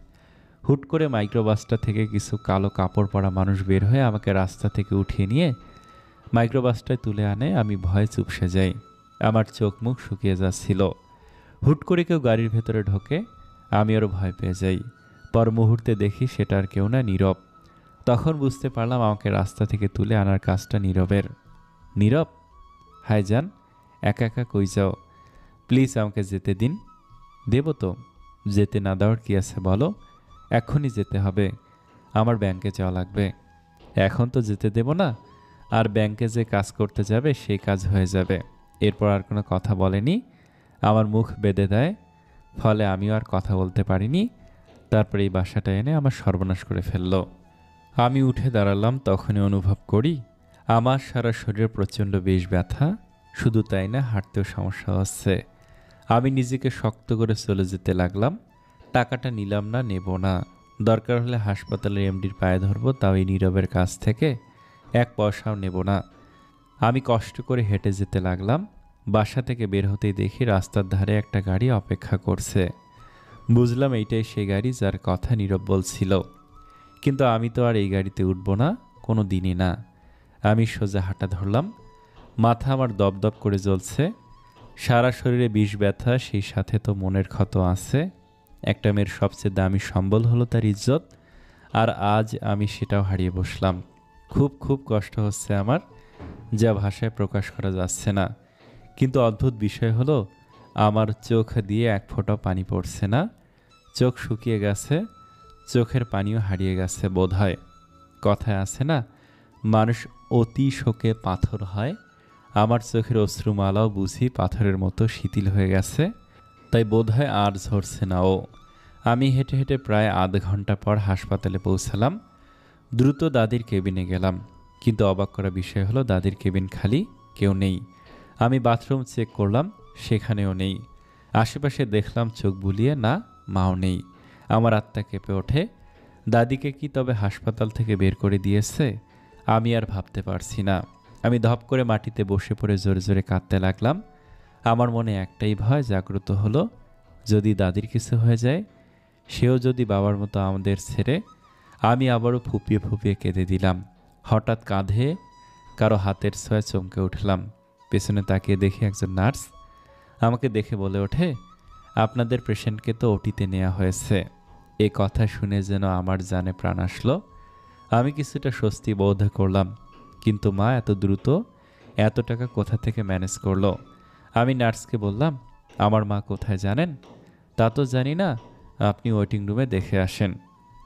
হুট করে মাইক্রোবাসটা থেকে কিছু কালো কাপড় পরা মানুষ বের হয়ে আমাকে রাস্তা থেকে উঠিয়ে নিয়ে মাইক্রোবাসটায় তুলে আনে। আমি ভয়ে চুপসে যাই। আমার চোখ মুখ শুকিয়ে যাচ্ছিল। হুট করে কেউ গাড়ির ভেতরে ঢোকে। আমি আরও ভয় পেয়ে যাই। পর মুহূর্তে দেখি সেটা আর কেউ না, নীরব। তখন বুঝতে পারলাম আমাকে রাস্তা থেকে তুলে আনার কাজটা নীরবের। নীরব, হাই জান, একা একা কই যাও? প্লিজ আমাকে যেতে দিন। দেব তো। যেতে না দেওয়ার কি আছে বলো? এখনই যেতে হবে। আমার ব্যাংকে যাওয়া লাগবে। এখন তো যেতে দেব না। আর ব্যাংকে যে কাজ করতে যাবে সেই কাজ হয়ে যাবে। এরপর আর কোনো কথা বলেনি। আমার মুখ বেঁধে দেয়। ফলে আমিও আর কথা বলতে পারিনি। তারপর এই বাসাটা এনে আমার সর্বনাশ করে ফেলল। আমি উঠে দাঁড়ালাম। তখনই অনুভব করি আমার সারা শরীরে প্রচণ্ড বেশ ব্যথা। শুধু তাই না, হাঁটতেও সমস্যা হচ্ছে। আমি নিজেকে শক্ত করে চলে যেতে লাগলাম। টাকাটা নিলাম না, নেব না। দরকার হলে হাসপাতালের এমডির পায়ে ধরবো, তাও এই নীরবের কাছ থেকে 1 পয়সাও নেব না। আমি কষ্ট করে হেঁটে যেতে লাগলাম। বাসা থেকে বের হতেই দেখি রাস্তার ধারে একটা গাড়ি অপেক্ষা করছে। বুঝলাম এইটাই সেই গাড়ি যার কথা নীরব বলছিল। কিন্তু আমি তো আর এই গাড়িতে উঠব না, কোনো দিনই না। আমি সোজা হাঁটা ধরলাম। মাথা আমার দপদপ করে জ্বলছে। সারা শরীরে বিষ ব্যথা, সেই সাথে তো মনের ক্ষত আছে। একটা মেয়ের সবচেয়ে দামি সম্বল হলো তার ইজ্জত। আর আজ আমি সেটাও হারিয়ে বসলাম। খুব খুব কষ্ট হচ্ছে আমার, যা ভাষায় প্রকাশ করা যাচ্ছে না। কিন্তু অদ্ভুত বিষয় হলো আমার চোখ দিয়ে এক ফোঁটাও পানি পড়ছে না। চোখ শুকিয়ে গেছে, চোখের পানিও হারিয়ে গেছে বোধহয়। কথায় আছে না, মানুষ অতি শোকে পাথর হয়। আমার চোখের অশ্রুমালাও বুঝি পাথরের মতো শিথিল হয়ে গেছে। তাই বোধহয় আর ঝরছে না ও। আমি হেঁটে হেঁটে প্রায় আধ ঘন্টা পর হাসপাতালে পৌঁছালাম। দ্রুত দাদির কেবিনে গেলাম। কিন্তু অবাক করা বিষয় হলো দাদির কেবিন খালি, কেউ নেই। আমি বাথরুম চেক করলাম, সেখানেও নেই। আশেপাশে দেখলাম, চোখ বুলিয়ে, না, মাও নেই। আমার আত্মা কেঁপে ওঠে। দাদিকে কি তবে হাসপাতাল থেকে বের করে দিয়েছে? আমি আর ভাবতে পারছি না। আমি ধপ করে মাটিতে বসে পড়ে জোরে জোরে কাঁদতে লাগলাম। আমার মনে একটাই ভয় জাগ্রত হলো, যদি দাদির কিছু হয়ে যায়, সেও যদি বাবার মতো আমাদের ছেড়ে। আমি আবারও ফুপিয়ে ফুপিয়ে কেঁদে দিলাম। হঠাৎ কাঁধে কারো হাতের ছোঁয়ায় চমকে উঠলাম। পেছনে তাকিয়ে দেখি একজন নার্স। আমাকে দেখে বলে ওঠে, আপনাদের পেশেন্টকে তো ওটিতে নেওয়া হয়েছে। এ কথা শুনে যেন আমার জানে প্রাণ আসলো। আমি কিছুটা স্বস্তি বোধ করলাম। কিন্তু মা এত দ্রুত এত টাকা কোথা থেকে ম্যানেজ করলো? আমি নার্সকে বললাম, আমার মা কোথায় জানেন? তা তো জানি না, আপনি ওয়েটিং রুমে দেখে আসেন।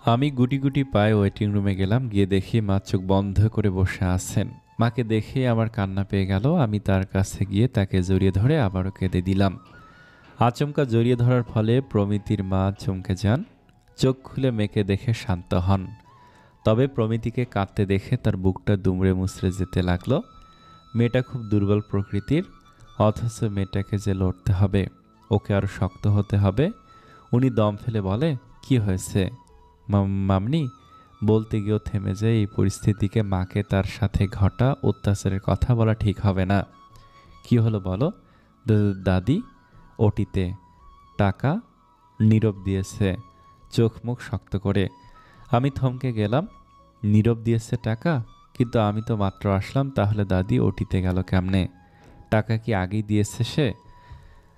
আমি গুটি গুটি পায়ে ওয়েটিং রুমে গেলাম। গিয়ে দেখি মা চোখ বন্ধ করে বসে আছেন। মাকে দেখে আমার কান্না পেয়ে গেল। আমি তার কাছে গিয়ে তাকে জড়িয়ে ধরে আবারও কেঁদে দিলাম। আচমকা জড়িয়ে ধরার ফলে প্রমিতির মা চমকে যান। চোখ খুলে মেয়েকে দেখে শান্ত হন। তবে প্রমিতিকে কাঁদতে দেখে তার বুকটা দুমড়ে মুচড়ে যেতে লাগলো। মেয়েটা খুব দুর্বল প্রকৃতির, অথচ মেয়েটাকে যে লড়তে হবে, ওকে আরও শক্ত হতে হবে। উনি দম ফেলে বলে, কি হয়েছে মামনি? বলতে গিয়েও থেমে যায়। এই পরিস্থিতিকে মাকে তার সাথে ঘটা অত্যাচারের কথা বলা ঠিক হবে না। কি হলো বলো? দাদি ওটিতে টাকা নীরব দিয়েছে। চোখ মুখ শক্ত করে আমি থমকে গেলাম। নীরব দিয়েছে টাকা? কিন্তু আমি তো মাত্র আসলাম, তাহলে দাদি ওটিতে গেল কেমনে? টাকা কি আগেই দিয়েছে সে?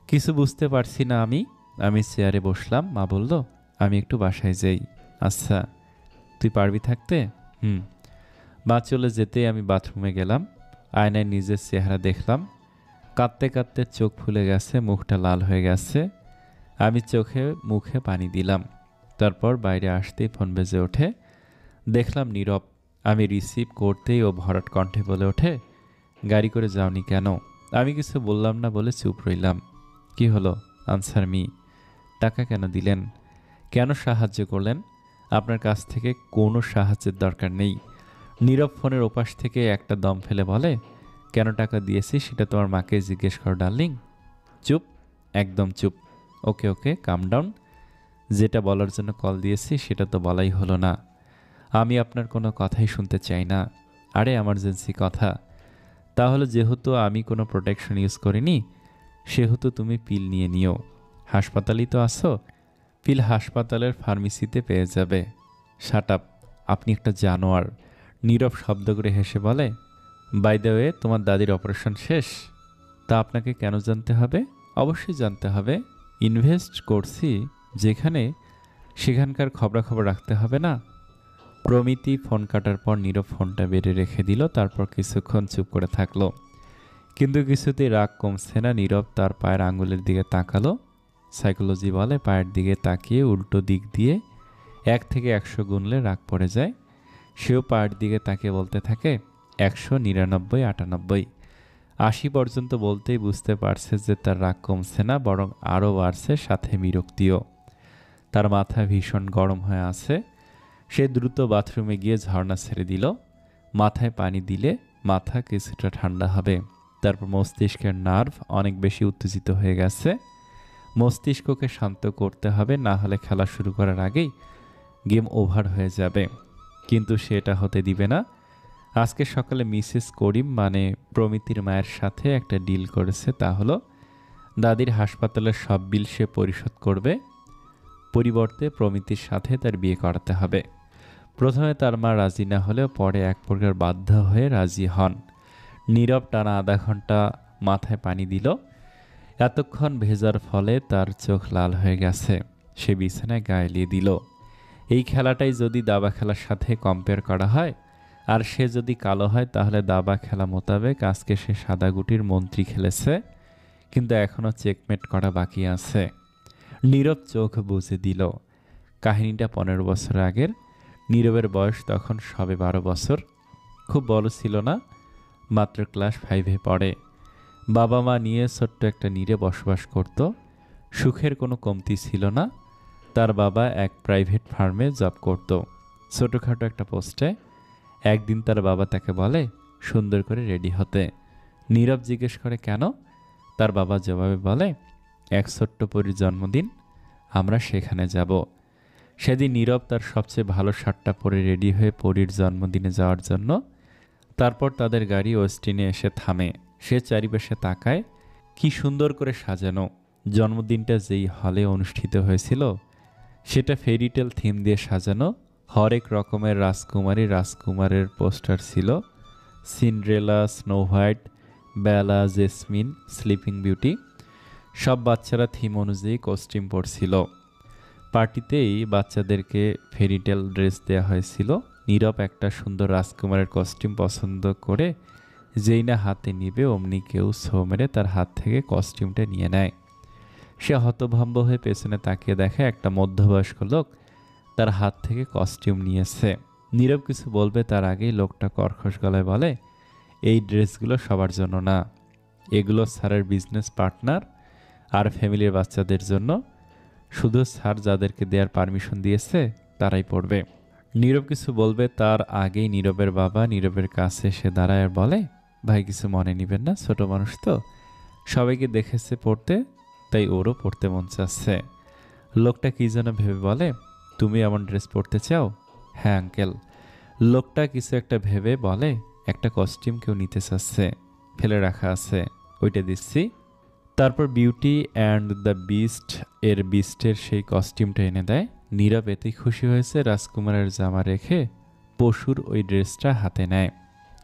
কিছু বুঝতে পারছি না আমি চেয়ারে বসলাম। মা বলল, আমি একটু বাসায় যাই। আচ্ছা, তুই পারবি থাকতে? মা চলে যেতেই আমি বাথরুমে গেলাম। আয়নায় নিজের চেহারা দেখলাম। কাঁদতে কাঁদতে চোখ ফুলে গেছে, মুখটা লাল হয়ে গেছে। আমি চোখে মুখে পানি দিলাম। তারপর বাইরে আসতেই ফোন বেজে ওঠে। দেখলাম নীরব। আমি রিসিভ করতেই ও ভরাট কণ্ঠে বলে ওঠে, গাড়ি করে যাওনি কেন? আমি কিছু বললাম না বলে চুপ রইলাম। কি হলো? Answer me. টাকা কেন দিলেন? কেন সাহায্য করলেন? আপনার কাছ থেকে কোনো সাহায্যের দরকার নেই। নীরব ফোনের ওপাশ থেকে একটা দম ফেলে বলে, কেন টাকা দিয়েছি সেটা তোমার মাকে জিজ্ঞেস করো ডার্লিং। চুপ, একদম চুপ। ওকে ওকে, কাম ডাউন। যেটা বলার জন্য কল দিয়েছি সেটা তো বলাই হলো না। আমি আপনার কোনো কথাই শুনতে চাই না। আরে এমার্জেন্সি কথা। তাহলে যেহেতু আমি কোনো প্রোটেকশন ইউজ করিনি, সেহেতু তুমি পিল নিয়ে নিও। হাসপাতালেই তো আছো, পিল হাসপাতালের ফার্মেসিতে পেয়ে যাবে। শাট আপ, আপনি একটা জানোয়ার। নীরব শব্দ করে হেসে বলে, বাই দ্য ওয়ে, তোমার দাদির অপারেশন শেষ? তা আপনাকে কেন জানতে হবে? অবশ্যই জানতে হবে। ইনভেস্ট করছি যেখানে, সেখানকার খবরাখবর রাখতে হবে না? প্রমিতি ফোন কাটার পর নীরব ফোনটা বেড়ে রেখে দিল। তারপর কিছুক্ষণ চুপ করে থাকলো, কিন্তু কিছুতেই রাগ কমছে না। নীরব তার পায়ের আঙুলের দিকে তাকালো। সাইকোলজি বলে পায়ের দিকে তাকিয়ে উল্টো দিক দিয়ে 1 থেকে 100 গুনলে রাগ পড়ে যায়। সেও পায়ের দিকে তাকিয়ে বলতে থাকে 100, 99, 98, 80 পর্যন্ত বলতেই বুঝতে পারছে যে তার রাগ কমছে না, বরং আরও বাড়ছে, সাথে বিরক্তিও। তার মাথা ভীষণ গরম হয়ে আছে। সে দ্রুত বাথরুমে গিয়ে ঝর্ণা ছেড়ে দিল। মাথায় পানি দিলে মাথা কিছুটা ঠান্ডা হবে। তারপর মস্তিষ্কের নার্ভ অনেক বেশি উত্তেজিত হয়ে গেছে। মস্তিষ্ককে শান্ত করতে হবে, না হলে খেলা শুরু করার আগেই গেম ওভার হয়ে যাবে। কিন্তু সেটা হতে দিবে না। আজকে সকালে মিসেস করিম মানে প্রমিতির মায়ের সাথে একটা ডিল করেছে। তা হলো দাদির হাসপাতালের সব বিল সে পরিশোধ করবে, পরিবর্তে প্রমিতির সাথে তার বিয়ে করাতে হবে। প্রথমে তার মা রাজি না হলেও পরে এক প্রকার বাধ্য হয়ে রাজি হন। নীরব টানা আধা ঘন্টা মাথায় পানি দিল। এতক্ষণ ভেজার ফলে তার চোখ লাল হয়ে গেছে। সে বিছানায় গা এলিয়ে দিল। এই খেলাটাই যদি দাবা খেলার সাথে কম্পেয়ার করা হয়, আর সে যদি কালো হয়, তাহলে দাবা খেলা মোতাবেক আজকে সে সাদা গুটির মন্ত্রী খেলেছে, কিন্তু এখনও চেকমেট করা বাকি আছে। নীরব চোখ বুজে দিল। কাহিনীটা 15 বছর আগের। নীরবের বয়স তখন সবে 12 বছর। খুব বড় ছিল না, মাত্র ক্লাস 5-এ পড়ে। বাবা মা নিয়ে ছোট্ট একটা নীড়ে বসবাস করত। সুখের কোনো কমতি ছিল না। তার বাবা এক প্রাইভেট ফার্মে জব করত, ছোটোখাটো একটা পোস্টে। একদিন তার বাবা তাকে বলে সুন্দর করে রেডি হতে। নীরব জিজ্ঞেস করে কেন? তার বাবা জবাবে বলে, এক ছোট্ট পরীর জন্মদিন, আমরা সেখানে যাব। সেদিন নীরব তার সবচেয়ে ভালো শার্টটা পরে রেডি হয়ে পরীর জন্মদিনে যাওয়ার জন্য। তারপর তাদের গাড়ি ওয়েস্টিনে এসে থামে। সে চারিপাশে তাকায়, কি সুন্দর করে সাজানো। জন্মদিনটা যেই হলে অনুষ্ঠিত হয়েছিল সেটা ফেরিটেল থিম দিয়ে সাজানো। হরেক রকমের রাজকুমারী রাজকুমারের পোস্টার ছিল। সিন্ড্রেলা, স্নো হোয়াইট, বেলা, জেসমিন, স্লিপিং বিউটি। সব বাচ্চারা থিম অনুযায়ী কস্টিউম পরছিল। পার্টিতেই বাচ্চাদেরকে ফেরিটেল ড্রেস দেওয়া হয়েছিল। নীরব একটা সুন্দর রাজকুমারের কস্টিউম পছন্দ করে যেই না হাতে নিবে, অমনি কেউ ছো মেরে তার হাত থেকে কস্টিউমটা নিয়ে নেয়। সে হতভম্ব হয়ে পেছনে তাকিয়ে দেখে একটা মধ্যবয়স্ক লোক তার হাত থেকে কস্টিউম নিয়েছে। নীরব কিছু বলবে তার আগেই লোকটা কর্কশ গলায় বলে, এই ড্রেসগুলো সবার জন্য না, এগুলো স্যারের বিজনেস পার্টনার আর ফ্যামিলির বাচ্চাদের জন্য। শুধু স্যার যাদেরকে দেওয়ার পারমিশন দিয়েছে তারাই পড়বে। নীরব কিছু বলবে তার আগেই নীরবের বাবা নীরবের কাছে এসে দাঁড়ায় আর বলে, ভাই কিছু মনে নিবেন না, ছোট মানুষ তো, সবাইকে দেখেছে পড়তে, তাই ওরও পড়তে মন চাচ্ছে। লোকটা কি যেন ভেবে বলে, তুমি এমন ড্রেস পরতে চাও? হ্যাঁ আঙ্কেল। লোকটা কিছু একটা ভেবে বলে, একটা কস্টিউম কেউ নিতে চাচ্ছে, ফেলে রাখা আছে, ওইটা দিচ্ছি। তারপর বিউটি অ্যান্ড দ্য বিস্ট এর বিস্টের সেই কস্টিউমটা এনে দেয়। নীরব এতেই খুশি হয়েছে। রাজকুমারের জামা রেখে পশুর ওই ড্রেসটা হাতে নেয়।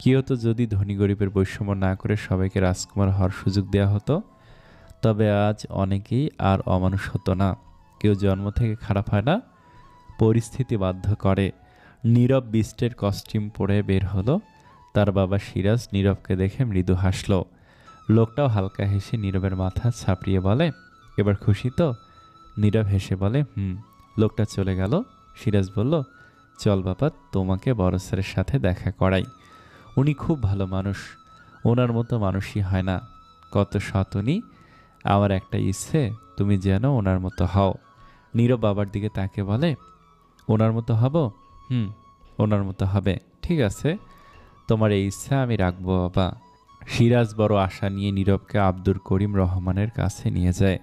কি হতো যদি ধনী গরিবের বৈষম্য না করে সবাইকে রাজকুমার হওয়ার সুযোগ দেওয়া হতো? তবে আজ অনেকেই আর অমানুষ হতো না। কেউ জন্ম থেকে খারাপ হয় না, পরিস্থিতি বাধ্য করে। নীরব বিস্টের কস্টিউম পরে বের হলো। তার বাবা সিরাজ নীরবকে দেখে মৃদু হাসল। লোকটাও হালকা হেসে নীরবের মাথা ছাপড়িয়ে বলে, এবার খুশি তো? নীরব হেসে বলে, লোকটা চলে গেল। সিরাজ বলল, চল বাবা, তোমাকে বড় স্যারের সাথে দেখা করাই। উনি খুব ভালো মানুষ, ওনার মতো মানুষই হয় না। কত সৎ উনি। আমার একটা ইচ্ছে, তুমি যেন ওনার মতো হও। নীরব বাবার দিকে তাকে বলে, ওনার মতো হব? হুম, ওনার মতো হবে। ঠিক আছে, তোমার এই ইচ্ছা আমি রাখবো বাবা। সিরাজ বড় আশা নিয়ে নীরবকে আব্দুর করিম রহমানের কাছে নিয়ে যায়।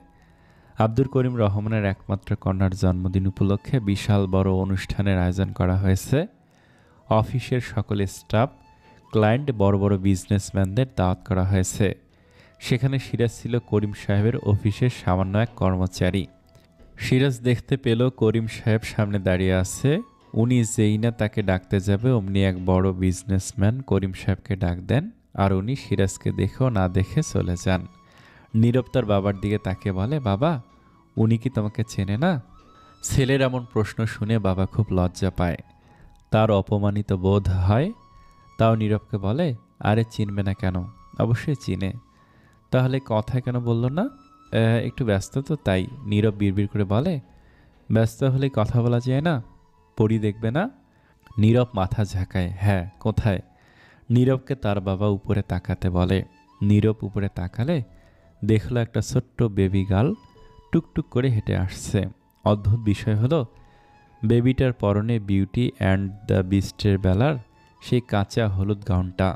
আব্দুর করিম রহমানের একমাত্র কন্যার জন্মদিন উপলক্ষে বিশাল বড় অনুষ্ঠানের আয়োজন করা হয়েছে। অফিসের সকল স্টাফ, ক্লায়েন্ট, বড় বড় বিজনেসম্যানদের দাওয়াত করা হয়েছে। সেখানে সিরাজ ছিল করিম সাহেবের অফিসের সামান্য এক কর্মচারী। সিরাজ দেখতে পেল করিম সাহেব সামনে দাঁড়িয়ে আছে। উনি যেই না তাকে ডাকতে যাবে অমনি এক বড় বিজনেসম্যান করিম সাহেবকে ডাক দেন, আর উনি সিরাজকে দেখেও না দেখে চলে যান। নীরব তার বাবার দিকে তাকে বলে, বাবা, উনি কি তোমাকে চেনে না? ছেলের এমন প্রশ্ন শুনে বাবা খুব লজ্জা পায়, তার অপমানিত বোধ হয়। তাও নীরবকে বলে, আরে চিনবে না কেন, অবশ্যই চিনে। তাহলে কথা কেন বলল না? একটু ব্যস্ত তো তাই। নীরব বিড়বিড় করে বলে, ব্যস্ত হলে কথা বলা যায় না? পড়ি দেখবে না? নীরব মাথা ঝাঁকায়, হ্যাঁ, কোথায়? নীরবকে তার বাবা উপরে তাকাতে বলে। নীরব উপরে তাকালে দেখলো একটা ছোট্ট বেবি গার্ল টুকটুক করে হেঁটে আসছে। অদ্ভুত বিষয় হলো, বেবিটার পরনে বিউটি অ্যান্ড দ্য বিস্টের বেলার সেই কাঁচা হলুদ গাউনটা,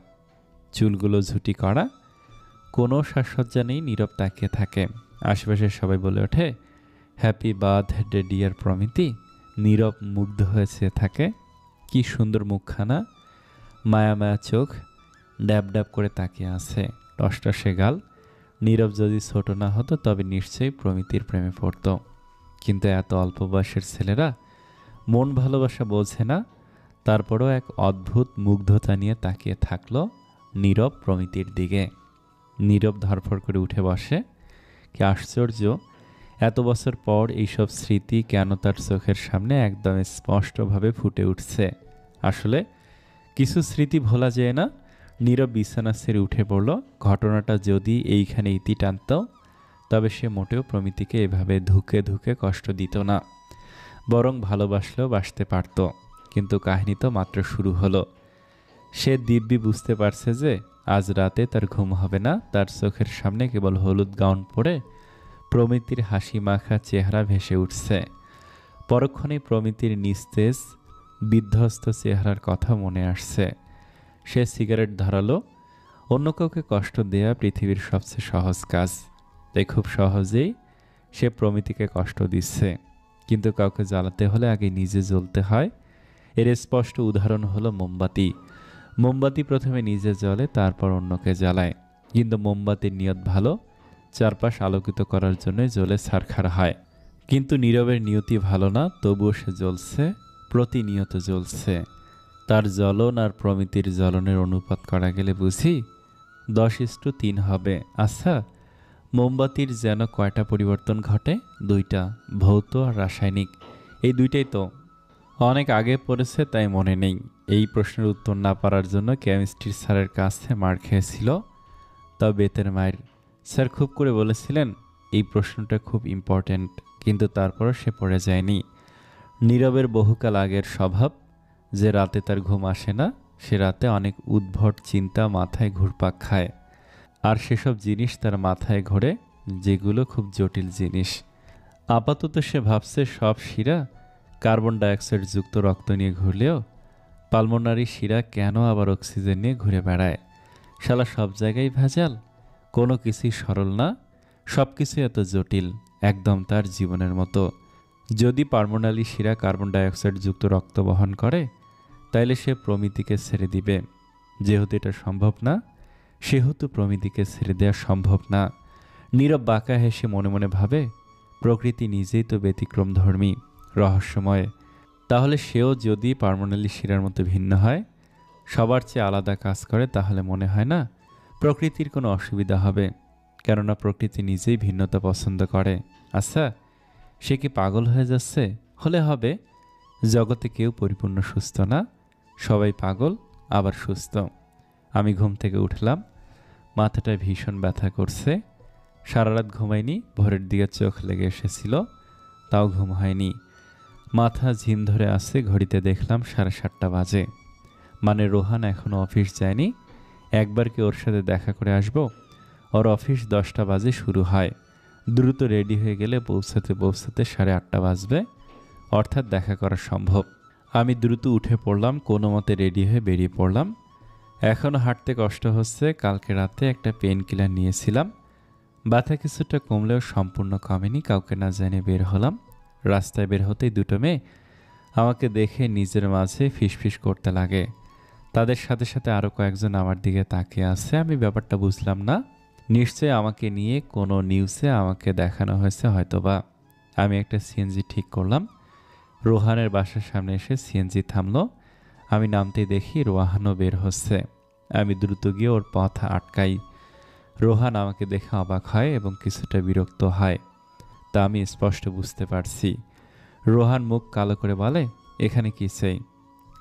চুলগুলো ঝুটি করা, কোনো সাজসজ্জা নেই। নীরব তাকিয়ে থাকে। আশেপাশে সবাই বলে ওঠে, হ্যাপি বার্থডে ডিয়ার প্রমিতি। নীরব মুগ্ধ হয়েছে থাকে। কি সুন্দর মুখখানা, মায়া মায়া চোখ, ড্যাব ড্যাব করে তাকিয়ে আছে, টসটসে গাল। নীরব যদি ছোট না হতো তবে নিশ্চয়ই প্রমিতির প্রেমে পড়ত। কিন্তু এত অল্প বয়সের ছেলেরা মন ভালোবাসা বোঝে না। তারপরও এক অদ্ভুত মুগ্ধতা নিয়ে তাকিয়ে থাকলো নীরব প্রমিতির দিকে। নীরব ধরফর করে উঠে বসে। কি আশ্চর্য, এত বছর পর এইসব স্মৃতি কেন তার চোখের সামনে একদম স্পষ্টভাবে ফুটে উঠছে। আসলে কিছু স্মৃতি ভোলা যায় না। নীরব বিছানা ছেড়ে উঠে পড়ল। ঘটনাটা যদি এইখানে ইতি টানত তবে সে মোটেও প্রমিতিকে এভাবে ধুকে ধুকে কষ্ট দিত না, বরং ভালোবাসলেও বাসতে পারত। কিন্তু কাহিনী তো মাত্র শুরু হলো। সে দিব্যি বুঝতে পারছে যে আজ রাতে তার ঘুম হবে না। তার চোখের সামনে কেবল হলুদ গাউন পরে প্রমিতির হাসি মাখা চেহারা ভেসে উঠছে। পরক্ষণেই প্রমিতির নিস্তেজ বিধ্বস্ত চেহারার কথা মনে আসছে। সে সিগারেট ধরালো। অন্য কাউকে কষ্ট দেয়া পৃথিবীর সবচেয়ে সহজ কাজ, তাই খুব সহজেই সে প্রমিতিকে কষ্ট দিচ্ছে। কিন্তু কাউকে জ্বালাতে হলে আগে নিজে জ্বলতে হয়। এর স্পষ্ট উদাহরণ হলো মোমবাতি। মোমবাতি প্রথমে নিজে জ্বলে, তারপর অন্যকে জ্বালায়। কিন্তু মোমবাতির নিয়ত ভালো, চারপাশ আলোকিত করার জন্য জ্বলে ছারখার হয়। কিন্তু নীরবের নিয়তি ভালো না, তবুও সে জ্বলছে, প্রতিনিয়ত জ্বলছে। তার জ্বলন আর প্রমিতির জ্বলনের অনুপাত করা গেলে বুঝি 10:3 হবে। আচ্ছা, মোমবাতির যেন কয়টা পরিবর্তন ঘটে? 2টা, ভৌত আর রাসায়নিক। এই দুইটাই তো অনেক আগে পড়েছে, তাই মনে নেই। এই প্রশ্নের উত্তর না পারার জন্য কেমিস্ট্রি স্যারের কাছে মার খেয়েছিল। তাও বেতের মায়ের। স্যার খুব করে বলেছিলেন এই প্রশ্নটা খুব ইম্পর্ট্যান্ট, কিন্তু তারপরও সে পড়ে যায়নি। নীরবের বহুকাল আগের স্বভাব যে রাতে তার ঘুম আসে না, সে রাতে অনেক উদ্ভট চিন্তা মাথায় ঘুরপাক খায়। আর সেসব জিনিস তার মাথায় ঘোরে, যেগুলো খুব জটিল জিনিস। আপাতত সে ভাবছে সব শিরা কার্বন ডাইঅক্সাইড যুক্ত রক্ত নিয়ে ঘুরলেও পালমোনারি শিরা কেন আবার অক্সিজেন নিয়ে ঘুরে বেড়ায়? শালা সব জায়গায় ভেজাল, কোনো কিছুই সরল না, সব কিছু এত জটিল, একদম তার জীবনের মতো। যদি পালমোনারি শিরা কার্বন ডাইঅক্সাইড যুক্ত রক্ত বহন করে তাইলে সে প্রমিতিকে ছেড়ে দিবে। যেহেতু এটা সম্ভব না, সেহেতু প্রমিতিকে ছেড়ে দেওয়া সম্ভব না। নীরব বাঁকা হেসে মনে মনে ভাবে, প্রকৃতি নিজেই তো ব্যতিক্রমধর্মী, রহস্যময়। তাহলে সেও যদি পালমোনারি শিরার মতো ভিন্ন হয়, সবার চেয়ে আলাদা কাজ করে, তাহলে মনে হয় না প্রকৃতির কোনো অসুবিধা হবে, কেননা প্রকৃতি নিজেই ভিন্নতা পছন্দ করে। আচ্ছা, সে কি পাগল হয়ে যাচ্ছে? হলে হবে। জগতে কেউ পরিপূর্ণ সুস্থ না, সবাই পাগল আবার সুস্থ। আমি ঘুম থেকে উঠলাম, মাথাটা ভীষণ ব্যথা করছে। সারা রাত ঘুমাইনি, ভোরের দিকে চোখ লেগে এসেছিল, তাও ঘুম হয়নি। মাথা ঝিম ধরে আছে, ঘড়িতে দেখলাম 7:30 বাজে। মানে রোহান এখনো অফিস যায়নি। একবার কি ওর সাথে দেখা করে আসবো? ওর অফিস 10টা বাজে শুরু হয়। দ্রুত রেডি হয়ে গেলে পৌঁছাতে পৌঁছাতে 8:30 বাজবে, অর্থাৎ দেখা করা সম্ভব। আমি দ্রুত উঠে পড়লাম, কোনো মতে রেডি হয়ে বেরিয়ে পড়লাম। এখনও হাঁটতে কষ্ট হচ্ছে। কালকে রাতে একটা পেন কিলার নিয়েছিলাম। ব্যথা কিছুটা কমলেও সম্পূর্ণ কমেনি। কাউকে না জানিয়ে বের হলাম। রাস্তায় বের হতেই দুটো মেয়ে আমাকে দেখে নিজের মাঝে ফিসফিস করতে লাগে। তাদের সাথে সাথে আরও কয়েকজন আমার দিকে তাকিয়ে আছে। আমি ব্যাপারটা বুঝলাম না। নিশ্চয়ই আমাকে নিয়ে কোনো নিউজে আমাকে দেখানো হয়েছে হয়তোবা। আমি একটা সিএনজি ঠিক করলাম। রোহানের বাসার সামনে এসে সিএনজি থামলো। আমি নামতেই দেখি রোহানও বের হচ্ছে। আমি দ্রুত গিয়ে ওর পথ আটকাই। রোহান আমাকে দেখে অবাক হয় এবং কিছুটা বিরক্ত হয়। তা আমি স্পষ্ট বুঝতে পারছি। রোহান মুখ কালো করে বলে, এখানে কি চাই?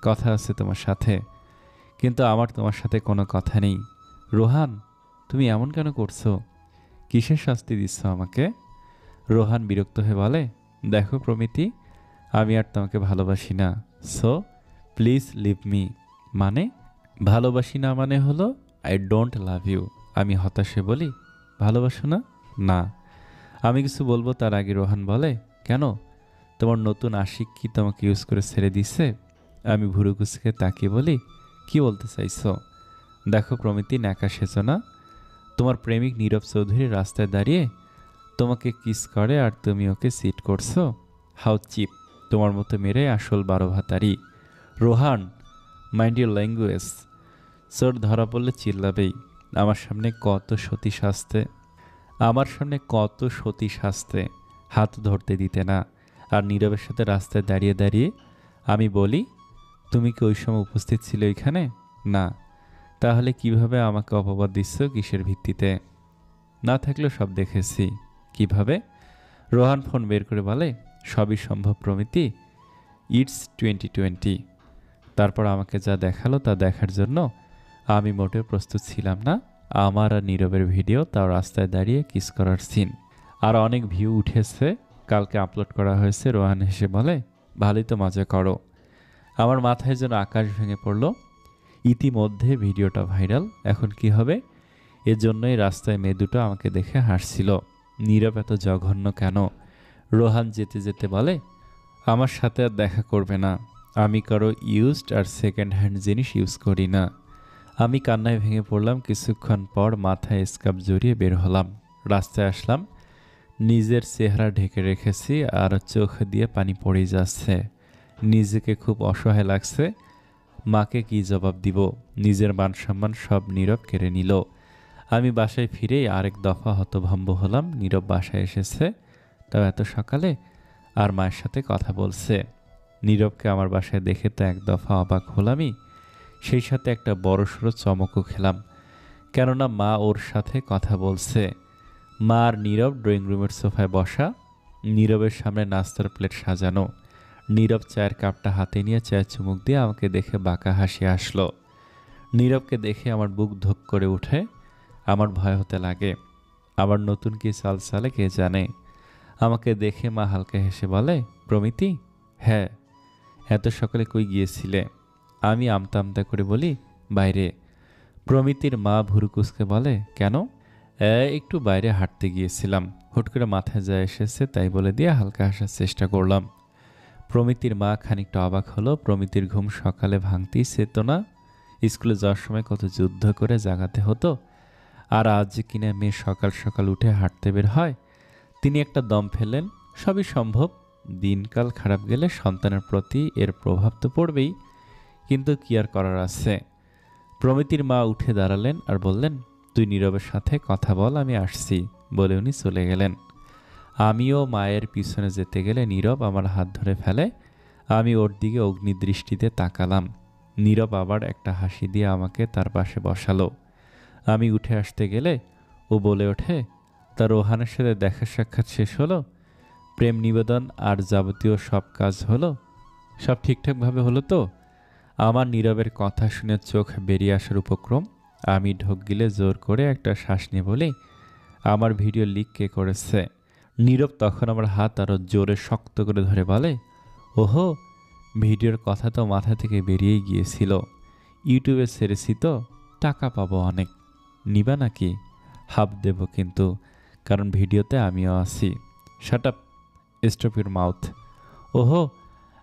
কথা আছে তোমার সাথে। কিন্তু আমার তোমার সাথে কোনো কথা নেই। রোহান, তুমি এমন কেন করছো? কিসের শাস্তি দিচ্ছ আমাকে? রোহান বিরক্ত হয়ে বলে, দেখো প্রমিতি, আমি আর তোমাকে ভালোবাসি না। So please leave me. মানে? ভালোবাসি না মানে হলো আই ডোন্ট লাভ ইউ। আমি হতাশে বলি, ভালোবাসো না? না। আমি কিছু বলবো তার আগে রোহান বলে, কেন? তোমার নতুন আশিক কি তোমাকে ইউজ করে ছেড়ে দিছে? আমি ভুরু কুচকে তাকিয়ে বলি, কি বলতে চাইছো? দেখো প্রমিতি, ন্যাকা সেজো না। তোমার প্রেমিক নীরব চৌধুরী রাস্তায় দাঁড়িয়ে তোমাকে কিস করে আর তুমি ওকে সিট করছো? How cheap. তোমার মতো মেরে আসল 12 ভাতারি। Rohan, mind your language. চোর ধরা পড়লে চিল্লাবেই। আমার সামনে কত সতী শাস্তে হাত ধরতে দিতে না। আর নীরবের সাথে রাস্তায় দাঁড়িয়ে দাঁড়িয়ে আমি বলি, তুমি কি ওই সময় উপস্থিত ছিলে ওইখানে? না। তাহলে কিভাবে আমাকে অপবাদ দিচ্ছ? কিসের ভিত্তিতে? না থাকলেও সব দেখেছি। কিভাবে? রোহান ফোন বের করে বলে, সবই সম্ভব প্রমিতি। ইটস 2020। তারপর আমাকে যা দেখালো তা দেখার জন্য আমি মোটেও প্রস্তুত ছিলাম না। আমার আর নীরবের ভিডিও, তাও রাস্তায় দাঁড়িয়ে কিস করার সিন। আর অনেক ভিউ উঠেছে, কালকে আপলোড করা হয়েছে। রোহান হেসে বলে, ভালোই তো মজা করো। আমার মাথায় যেন আকাশ ভেঙে পড়ল। ইতিমধ্যে ভিডিওটা ভাইরাল। এখন কি হবে? এজন্যই রাস্তায় মেয়ে দুটো আমাকে দেখে হাসছিল। নীরব এত জঘন্য কেন? রোহান যেতে যেতে বলে, আমার সাথে আর দেখা করবে না। আমি কারো ইউজড আর সেকেন্ড হ্যান্ড জিনিস ইউজ করি না। আমি কান্নায় ভেঙে পড়লাম। কিছুক্ষণ পর মাথায় স্কার্ফ জড়িয়ে বের হলাম। রাস্তায় আসলাম। নিজের চেহারা ঢেকে রেখেছি আর চোখ দিয়ে পানি পড়ে যাচ্ছে। নিজেকে খুব অসহায় লাগছে। মাকে কি জবাব দিব? নিজের মান সম্মান সব নীরব কেড়ে নিল। আমি বাসায় ফিরেই আরেক দফা হতভম্ব হলাম। নীরব বাসায় এসেছে, তাও এত সকালে, আর মায়ের সাথে কথা বলছে। নীরবকে আমার বাসায় দেখে তো এক দফা অবাক হলামই, সেই সাথে একটা বড়সড় চমকও খেলাম। কেননা মা ওর সাথে কথা বলছে। মা আর নীরব ড্রয়িং রুমের সোফায় বসা। নীরবের সামনে নাস্তার প্লেট সাজানো। নীরব চায়ের কাপটা হাতে নিয়ে চায়ের চুমুক দিয়ে আমাকে দেখে বাঁকা হাসি আসলো। নীরবকে দেখে আমার বুক ধক করে উঠে। আমার ভয় হতে লাগে। আবার নতুন কি চাল চালে কে জানে। আমাকে দেখে মা হালকা হেসে বলে, প্রমিতি? হ্যাঁ। এত সকালে কই গিয়েছিলে? আমি আমতা আমতা করে বলি, বাইরে। প্রমিতির মা ভুরু কুচকে বলে, কেন? একটু বাইরে হাঁটতে গিয়েছিলাম। হুট করে মাথায় যা এসেছে তাই বলে দিয়ে হালকা হাসার চেষ্টা করলাম। প্রমিতির মা খানিকটা অবাক হলো। প্রমিতির ঘুম সকালে ভাঙতেই চেত না। স্কুলে যাওয়ার সময় কত যুদ্ধ করে জাগাতে হতো, আর আজ কিনা মেয়ে সকাল সকাল উঠে হাঁটতে বের হয়। তিনি একটা দম ফেললেন। সবই সম্ভব। দিনকাল খারাপ গেলে সন্তানের প্রতি এর প্রভাব তো পড়বেই, কিন্তু কি আর করার আছে। প্রমিতির মা উঠে দাঁড়ালেন আর বললেন, তুই নীরবের সাথে কথা বল, আমি আসছি, বলে উনি চলে গেলেন। আমিও মায়ের পিছনে যেতে গেলে নীরব আমার হাত ধরে ফেলে। আমি ওর দিকে অগ্নিদৃষ্টিতে তাকালাম। নীরব আবার একটা হাসি দিয়ে আমাকে তার পাশে বসালো। আমি উঠে আসতে গেলে ও বলে ওঠে, তার রোহানের সাথে দেখা সাক্ষাৎ শেষ হলো? প্রেম নিবেদন আর যাবতীয় সব কাজ হলো? সব ঠিকঠাকভাবে হলো তো? আমার নীরবের কথা শুনে চোখ বেরিয়ে আসার উপক্রম। আমি ঢোক গিলে জোর করে একটা শ্বাস নিয়ে বলি, আমার ভিডিও লিক কে করেছে? নীরব তখন আমার হাত আরো জোরে শক্ত করে ধরে বলে, ওহো, ভিডিওর কথা তো মাথা থেকে বেরিয়েই গিয়েছিল। ইউটিউবে ছেড়েছি তো, টাকা পাবো অনেক। নিবা নাকি? হাফ দেব কিন্তু, কারণ ভিডিওতে আমিও আছি। Shut up, stop your mouth. ওহো,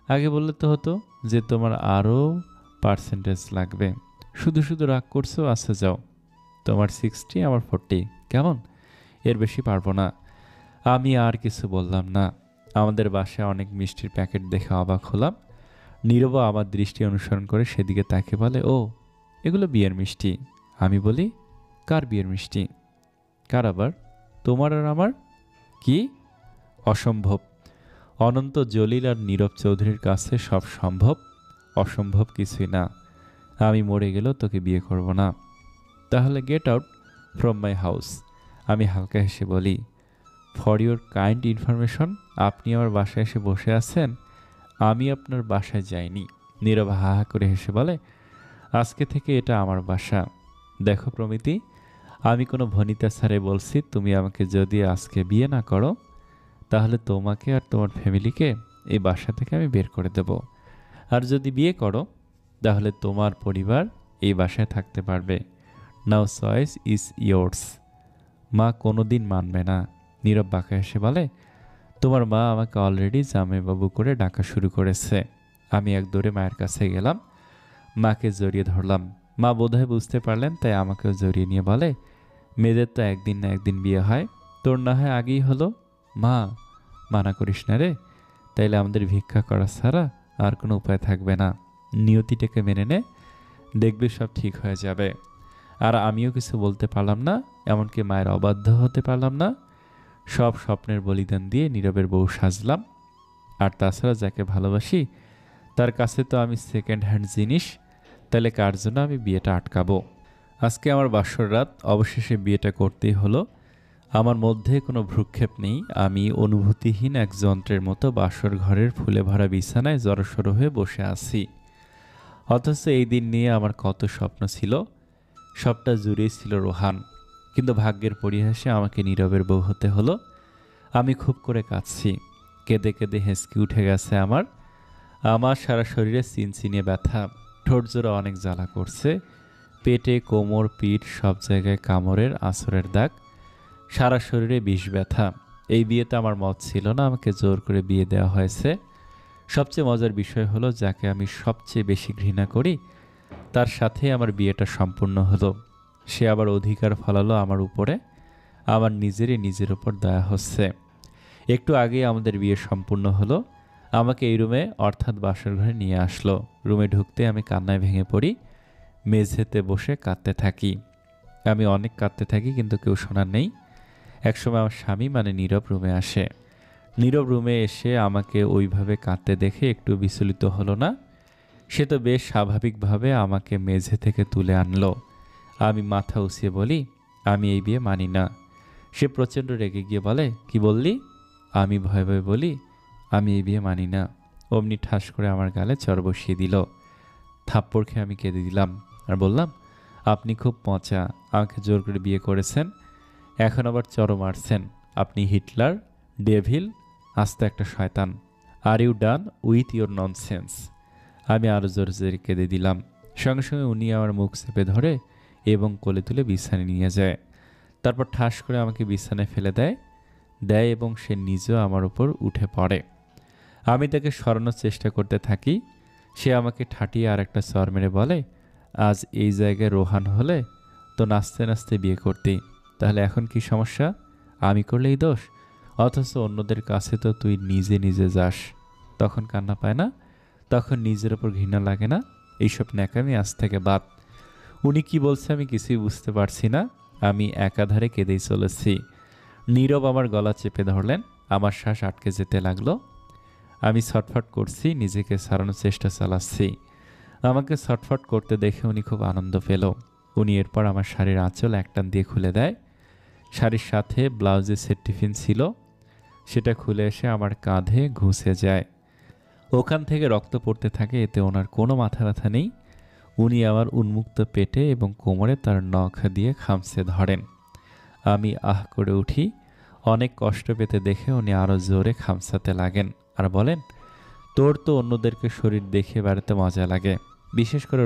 আগে বললে তো হতো যে তোমার আরও পার্সেন্টেজ লাগবে। শুধু শুধু রাগ করছো। আচ্ছা যাও, তোমার 60, আমার 40, কেমন? এর বেশি পারবো না। আমি আর কিছু বললাম না। আমাদের বাসায় অনেক মিষ্টির প্যাকেট দেখে অবাক হলাম। নীরবও আমার দৃষ্টি অনুসরণ করে সেদিকে তাকে বলে, ও, এগুলো বিয়ের মিষ্টি। আমি বলি, কার বিয়ের মিষ্টি? কার আবার? তোমার আর আমার? কি? অসম্ভব। অনন্ত জলিল আর নীরব চৌধুরীর কাছে সব সম্ভব, অসম্ভব কিছুই না। আমি মরে গেলেও তোকে বিয়ে করব না। তাহলে get out from my house. আমি হালকা হেসে বলি, ফর ইউর কাইন্ড ইনফরমেশন, আপনি আমার বাসায় এসে বসে আছেন, আমি আপনার বাসায় যাইনি। নীরব হা হা করে হেসে বলে, আজকে থেকে এটা আমার বাসা। দেখো প্রমিতি, আমি কোনো ভনিতা স্যারে বলছি, তুমি আমাকে যদি আজকে বিয়ে না করো, তাহলে তোমাকে আর তোমার ফ্যামিলিকে এই বাসা থেকে আমি বের করে দেব। আর যদি বিয়ে করো, তাহলে তোমার পরিবার এই বাসায় থাকতে পারবে। নাও চয়েস ইজ ইয়োর্স। মা কোনো দিন মানবে না। নীরব বাঁকা হেসে বলে, তোমার মা আমাকে অলরেডি জামাইবাবু করে ডাকা শুরু করেছে। আমি এক দৌড়ে মায়ের কাছে গেলাম, মাকে জড়িয়ে ধরলাম। মা বোধহয় বুঝতে পারলেন, তাই আমাকেও জড়িয়ে নিয়ে বলে, মেয়েদের তো একদিন না একদিন বিয়ে হয়, তোর না হয় আগেই হলো। মা, মানা করিস না রে, তাইলে আমাদের ভিক্ষা করা ছাড়া আর কোনো উপায় থাকবে না। নিয়তিটাকে মেনে নে, দেখবি সব ঠিক হয়ে যাবে। আর আমিও কিছু বলতে পারলাম না, এমনকি মায়ের অবাধ্য হতে পারলাম না। সব স্বপ্নের বলিদান দিয়ে নীরবের বউ সাজলাম। আর তাছাড়া যাকে ভালোবাসি তার কাছে তো আমি সেকেন্ড হ্যান্ড জিনিস। তাহলে কার জন্য আমি বিয়েটা আটকাবো? আজকে আমার বাসর রাত, অবশেষে বিয়েটা করতেই হলো। আমার মধ্যে কোনো ভ্রুক্ষেপ নেই। আমি অনুভূতিহীন এক যন্ত্রের মতো বাসর ঘরের ফুলে ভরা বিছানায় জড়সড় হয়ে বসে আছি। অথচ এই দিন নিয়ে আমার কত স্বপ্ন ছিল, সবটা জুড়েই ছিল রোহান। কিন্তু ভাগ্যের পরিহাসে আমাকে নীরবের বউ হতে হলো। আমি খুব করে কাঁদছি, কেঁদে কেঁদে হেঁচকি উঠে গেছে আমার। আমার সারা শরীরে চিনচিনিয়ে ব্যথা, ঠোঁট জোড়া অনেক জ্বালা করছে, পেটে, কোমর, পিঠ সব জায়গায় কামড়ের আঁচড়ের দাগ, সারা শরীরে বিষ ব্যথা। এই বিয়েতে আমার মত ছিল না, আমাকে জোর করে বিয়ে দেওয়া হয়েছে। সবচেয়ে মজার বিষয় হলো, যাকে আমি সবচেয়ে বেশি ঘৃণা করি তার সাথে আমার বিয়েটা সম্পূর্ণ হলো। সে আবার অধিকার ফলালো আমার উপরে। আমার নিজের উপর দয়া হচ্ছে। একটু আগেই আমাদের বিয়ে সম্পূর্ণ হলো। আমাকে এই রুমে, অর্থাৎ বাসর ঘরে নিয়ে আসলো। রুমে ঢুকতে আমি কান্নায় ভেঙে পড়ি, মেঝেতে বসে কাঁদতে থাকি। আমি অনেক কাঁদতে থাকি, কিন্তু কেউ শোনার নেই। একসময় আমার স্বামী মানে নীরব রুমে আসে। নীরব রুমে এসে আমাকে ওইভাবে কাঁদতে দেখে একটু বিচলিত হলো না। সে তো বেশ স্বাভাবিকভাবে আমাকে মেঝে থেকে তুলে আনলো। আমি মাথা উঁচিয়ে বলি, আমি এই বিয়ে মানি না। সে প্রচণ্ড রেগে গিয়ে বলে, কি বললি? আমি ভয়ে ভয়ে বলি, আমি এই বিয়ে মানি না। অমনি ঠাস করে আমার গালে চড় বসিয়ে দিল। থাপ্পড় খেয়ে আমি কেঁদে দিলাম আর বললাম, আপনি খুব পচা, আমাকে জোর করে বিয়ে করেছেন, এখন আবার চড় মারছেন। আপনি হিটলার, ডেভিল, আস্ত একটা শয়তান। Are you done with your nonsense. আমি আরও জোর জোরে কেঁদে দিলাম। সঙ্গে সঙ্গে উনি আমার মুখ চেপে ধরে এবং কোলে তুলে বিছানায় নিয়ে যায়। তারপর ঠাস করে আমাকে বিছানায় ফেলে দেয় এবং সে নিজেও আমার উপর উঠে পড়ে। আমি তাকে সরানোর চেষ্টা করতে থাকি। সে আমাকে ঠাটিয়ে আর একটা চর মেরে বলে, আজ এই জায়গায় রোহান হলে তো নাচতে নাচতে বিয়ে করতি, তাহলে এখন কি সমস্যা? আমি করলেই দোষ, অথচ অন্যদের কাছে তো তুই নিজে নিজে যাস, তখন কান্না পায় না? তখন নিজের ওপর ঘৃণা লাগে না? এইসব ন্যাকামি আজ থেকে বাদ। উনি কি বলছে আমি কিছুই বুঝতে পারছি না। আমি একাধারে কেঁদেই চলেছি। নীরব আমার গলা চেপে ধরলেন, আমার শ্বাস আটকে যেতে লাগলো। আমি ছটফট করছি, নিজেকে সারানোর চেষ্টা চালাচ্ছি। আমাকে ছটফট করতে দেখে উনি খুব আনন্দ পেল। উনি এরপর আমার শাড়ির আঁচল একটান দিয়ে খুলে দেয়। শাড়ির সাথে ব্লাউজে সেট টিফিন ছিল, সেটা খুলে এসে আমার কাঁধে ঘুষে যায়। ওখান থেকে রক্ত পড়তে থাকে, এতে ওনার কোনো মাথা ব্যথা নেই। উনি আমার উন্মুক্ত পেটে এবং কোমরে তার নখ দিয়ে খামচে ধরেন। আমি আহ করে উঠি। অনেক কষ্ট পেতে দেখে উনি আরও জোরে খামচাতে লাগেন আর বলেন, তোর তো অন্যদেরকে শরীর দেখে বেড়াতে মজা লাগে, বিশেষ করে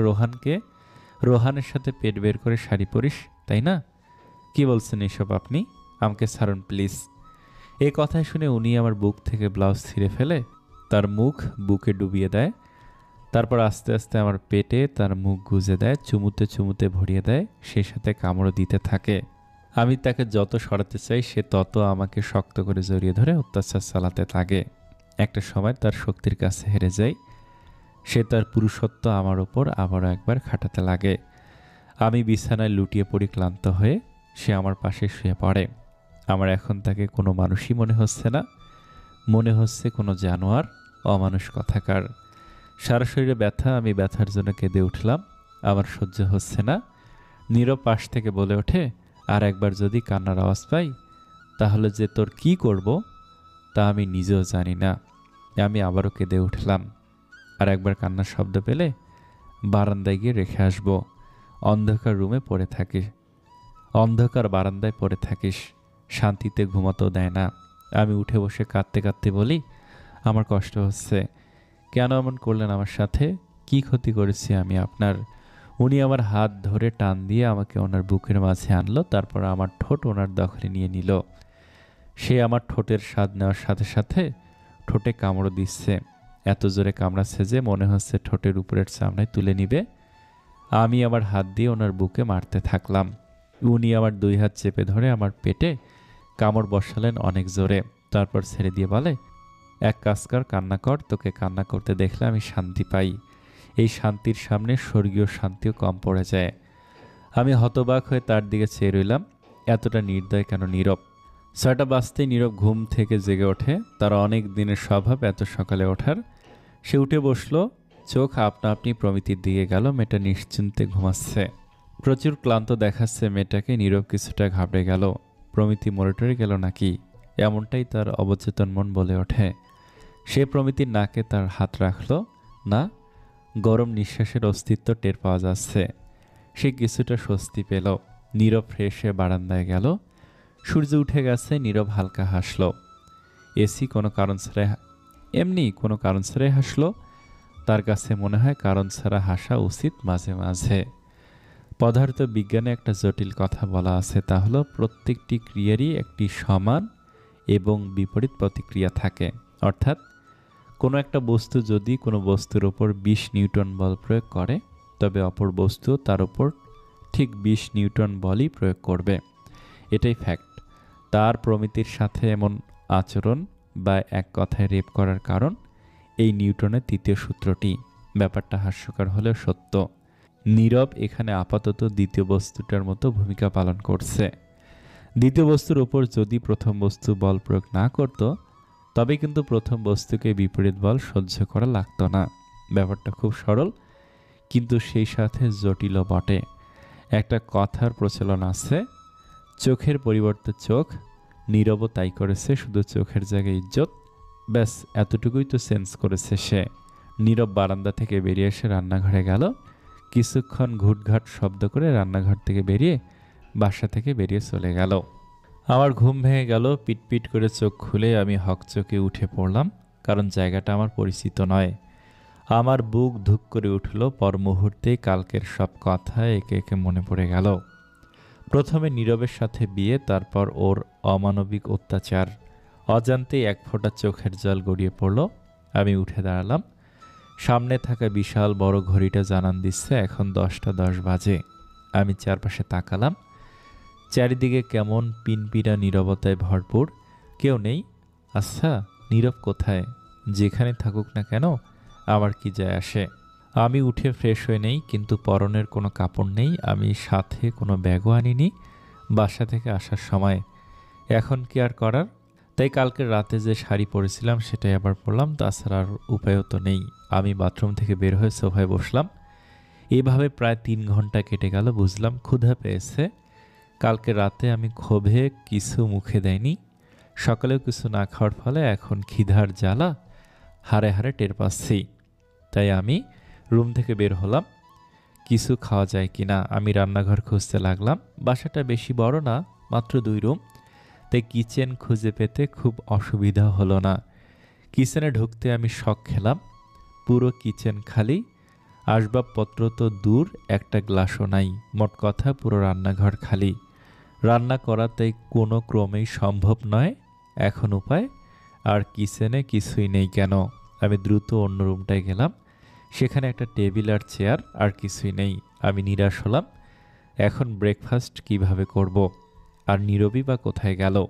রোহানের সাথে পেট বের করে শাড়ি পরিস, তাই না? কি বলছেন এসব আপনি? আমাকে ছাড়ুন প্লিজ। এই কথায় শুনে উনি আমার বুক থেকে ব্লাউজ ছিঁড়ে ফেলে তার মুখ বুকে ডুবিয়ে দেয়। তারপর আস্তে আস্তে আমার পেটে তার মুখ গুজে দেয়, চুমুতে চুমুতে ভরিয়ে দেয়, সেই সাথে কামড়ও দিতে থাকে। আমি তাকে যত সরাতে চাই সে তত আমাকে শক্ত করে জড়িয়ে ধরে অত্যাচার চালাতে থাকে। একটা সময় তার শক্তির কাছে হেরে যাই। সে তার পুরুষত্ব আমার ওপর আবারও একবার খাটাতে লাগে। আমি বিছানায় লুটিয়ে পড়ি ক্লান্ত হয়ে। সে আমার পাশে শুয়ে পড়ে। আমার এখন তাকে কোনো মানুষই মনে হচ্ছে না, মনে হচ্ছে কোনো জানোয়ার, অমানুষ কথাকার। সারা শরীরে ব্যথা, আমি ব্যথার জন্য কেঁদে উঠলাম। আমার সহ্য হচ্ছে না। নীরব পাশ থেকে বলে ওঠে, আর একবার যদি কান্নার আওয়াজ পাই তাহলে যে তোর কি করব তা আমি নিজেও জানি না। আমি আবারও কেঁদে উঠলাম। আর একবার কান্নার শব্দ পেলে বারান্দায় গিয়ে রেখে আসবো। অন্ধকার রুমে পড়ে থাকিস, অন্ধকার বারান্দায় পড়ে থাকিস, শান্তিতে ঘুমাতেও দেয় না। আমি উঠে বসে কাঁদতে কাঁদতে বলি, আমার কষ্ট হচ্ছে, কেন এমন করলেন আমার সাথে? কি ক্ষতি করেছি আমি আপনার? উনি আমার হাত ধরে টান দিয়ে আমাকে ওনার বুকের মাঝে আনলো, তারপর আমার ঠোঁট ওনার দখলে নিয়ে নিল। সে আমার ঠোঁটের স্বাদ নেওয়ার সাথে সাথে ঠোঁটে কামড় দিচ্ছে। এত জোরে কামড়াচ্ছে যে মনে হচ্ছে ঠোঁটের উপরের চামড়ায় তুলে নিবে। আমি আমার হাত দিয়ে ওনার বুকে মারতে থাকলাম। উনি আমার দুই হাত চেপে ধরে আমার পেটে কামড় বসালেন অনেক জোরে। তারপর ছেড়ে দিয়ে বলে, এক কাজ কর, কান্না কর, তোকে কান্না করতে দেখলে আমি শান্তি পাই। এই শান্তির সামনে স্বর্গীয় শান্তিও কম পড়ে যায়। আমি হতবাক হয়ে তার দিকে চেয়ে রইলাম। এতটা নির্দয় কেন নীরব? ৬টা বাজতেই নীরব ঘুম থেকে জেগে ওঠে। তার অনেক দিনের স্বভাব এত সকালে ওঠার। সে উঠে বসলো, চোখ আপনা আপনি প্রমিতির দিকে গেল। মেয়েটা নিশ্চিন্তে ঘুমাচ্ছে, প্রচুর ক্লান্ত দেখাচ্ছে মেয়েটাকে। নীরব কিছুটা ঘাবড়ে গেল। প্রমিতি মরে টরে গেল নাকি, এমনটাই তার অবচেতন মন বলে ওঠে। সে প্রমিতির নাকে তার হাত রাখল। না, গরম নিঃশ্বাসের অস্তিত্ব টের পাওয়া যাচ্ছে। সে কিছুটা স্বস্তি পেল। নীরব ফ্রেশ হয়ে বারান্দায় গেল। সূর্য উঠে গেছে। নীরব হালকা হাসল। এসি কোনো কারণ ছাড়াই, এমনি কোনো কারণ ছাড়াই হাসল। তার কাছে মনে হয় কারণ ছাড়া হাসা উচিত মাঝে মাঝে। পদার্থ বিজ্ঞানে একটা জটিল কথা বলা আছে, তা হলো প্রত্যেকটি ক্রিয়ারই একটি সমান এবং বিপরীত প্রতিক্রিয়া থাকে। অর্থাৎ কোনো একটা বস্তু যদি কোনো বস্তুর ওপর ২০ নিউটন বল প্রয়োগ করে, তবে অপর বস্তু তার ওপর ঠিক ২০ নিউটন বলই প্রয়োগ করবে। এটাই ফ্যাক্ট। তার প্রমিতির সাথে এমন আচরণ বা এক কথায় রেপ করার কারণ এই নিউটনের তৃতীয় সূত্রটি। ব্যাপারটা হাস্যকর হলেও সত্য। নীরব এখানে আপাতত দ্বিতীয় বস্তুটার মতো ভূমিকা পালন করছে। দ্বিতীয় বস্তুর ওপর যদি প্রথম বস্তু বল প্রয়োগ না করত, তবে কিন্তু প্রথম বস্তুকে বিপরীত বল সহ্য করা লাগতো না। ব্যাপারটা খুব সরল, কিন্তু সেই সাথে জটিলও বটে। একটা কথার প্রচলন আছে, চোখের পরিবর্তে চোখ। নীরবও তাই করেছে, শুধু চোখের জায়গায় ইজ্জত। ব্যাস এতটুকুই তো সেন্স করেছে সে। নীরব বারান্দা থেকে বেরিয়ে এসে রান্নাঘরে গেল। কিছুক্ষণ ঘুটঘাট শব্দ করে রান্নাঘর থেকে বেরিয়ে বাসা থেকে বেরিয়ে চলে গেল। আমার ঘুম ভেঙে গেল। পিটপিট করে চোখ খুলে আমি হকচকে উঠে পড়লাম, কারণ জায়গাটা আমার পরিচিত নয়। আমার বুক ধুক করে উঠল। পর মুহূর্তেই কালকের সব কথা একে একে মনে পড়ে গেল। প্রথমে নীরবের সাথে বিয়ে, তারপর ওর অমানবিক অত্যাচার। অজান্তেই এক ফোঁটা চোখের জল গড়িয়ে পড়ল। আমি উঠে দাঁড়ালাম। সামনে থাকা বিশাল বড় ঘড়িটা জানান দিচ্ছে এখন 10টা 10 বাজে। আমি চারপাশে তাকালাম। চারিদিকে কেমন পিনপিনা নীরবতায় ভরপুর। কেউ নেই। আচ্ছা, নীরব কোথায়? যেখানে থাকুক না কেন, আমার কি যায় আসে? আমি উঠে ফ্রেশ হয়ে নেই, কিন্তু পরনের কোনো কাপড় নেই। আমি সাথে কোনো ব্যাগও আনিনি বাসা থেকে আসার সময়। এখন কি আর করার? তাই কালকের রাতে যে শাড়ি পরেছিলাম সেটাই আবার পরলাম। তাছাড়া আর উপায়ও তো নেই। আমি বাথরুম থেকে বের হয়ে সোফায় বসলাম। এভাবে প্রায় ৩ ঘন্টা কেটে গেল। বুঝলাম ক্ষুধা পেয়েছে। কালকে রাতে আমি ক্ষোভে কিছু মুখে দেয়নি। সকালেও কিছু না খাওয়ার ফলে এখন খিদার জ্বালা হাড়ে হাড়ে টের পাচ্ছি। তাই আমি রুম থেকে বের হলাম, কিছু খাওয়া যায় কিনা। আমি রান্নাঘর খুঁজতে লাগলাম। বাসাটা বেশি বড় না, মাত্র 2 রুম। তাই কিচেন খুঁজে পেতে খুব অসুবিধা হলো না। কিচেনে ঢুকতে আমি শক খেলাম। পুরো কিচেন খালি, আসবাবপত্র তো দূর, একটা গ্লাসও নাই। মোট কথা পুরো রান্নাঘর খালি। রান্না করা তাই কোনো ক্রমেই সম্ভব নয়। এখন উপায়, আর কিচেনে কিছুই নেই কেন? আমি দ্রুত অন্য রুমটায় গেলাম। সেখানে একটা টেবিল আর চেয়ার, আর কিছুই নেই। আমি নিরাশ হলাম। এখন ব্রেকফাস্ট কিভাবে করব? আর নীরবই বা কোথায় গেল?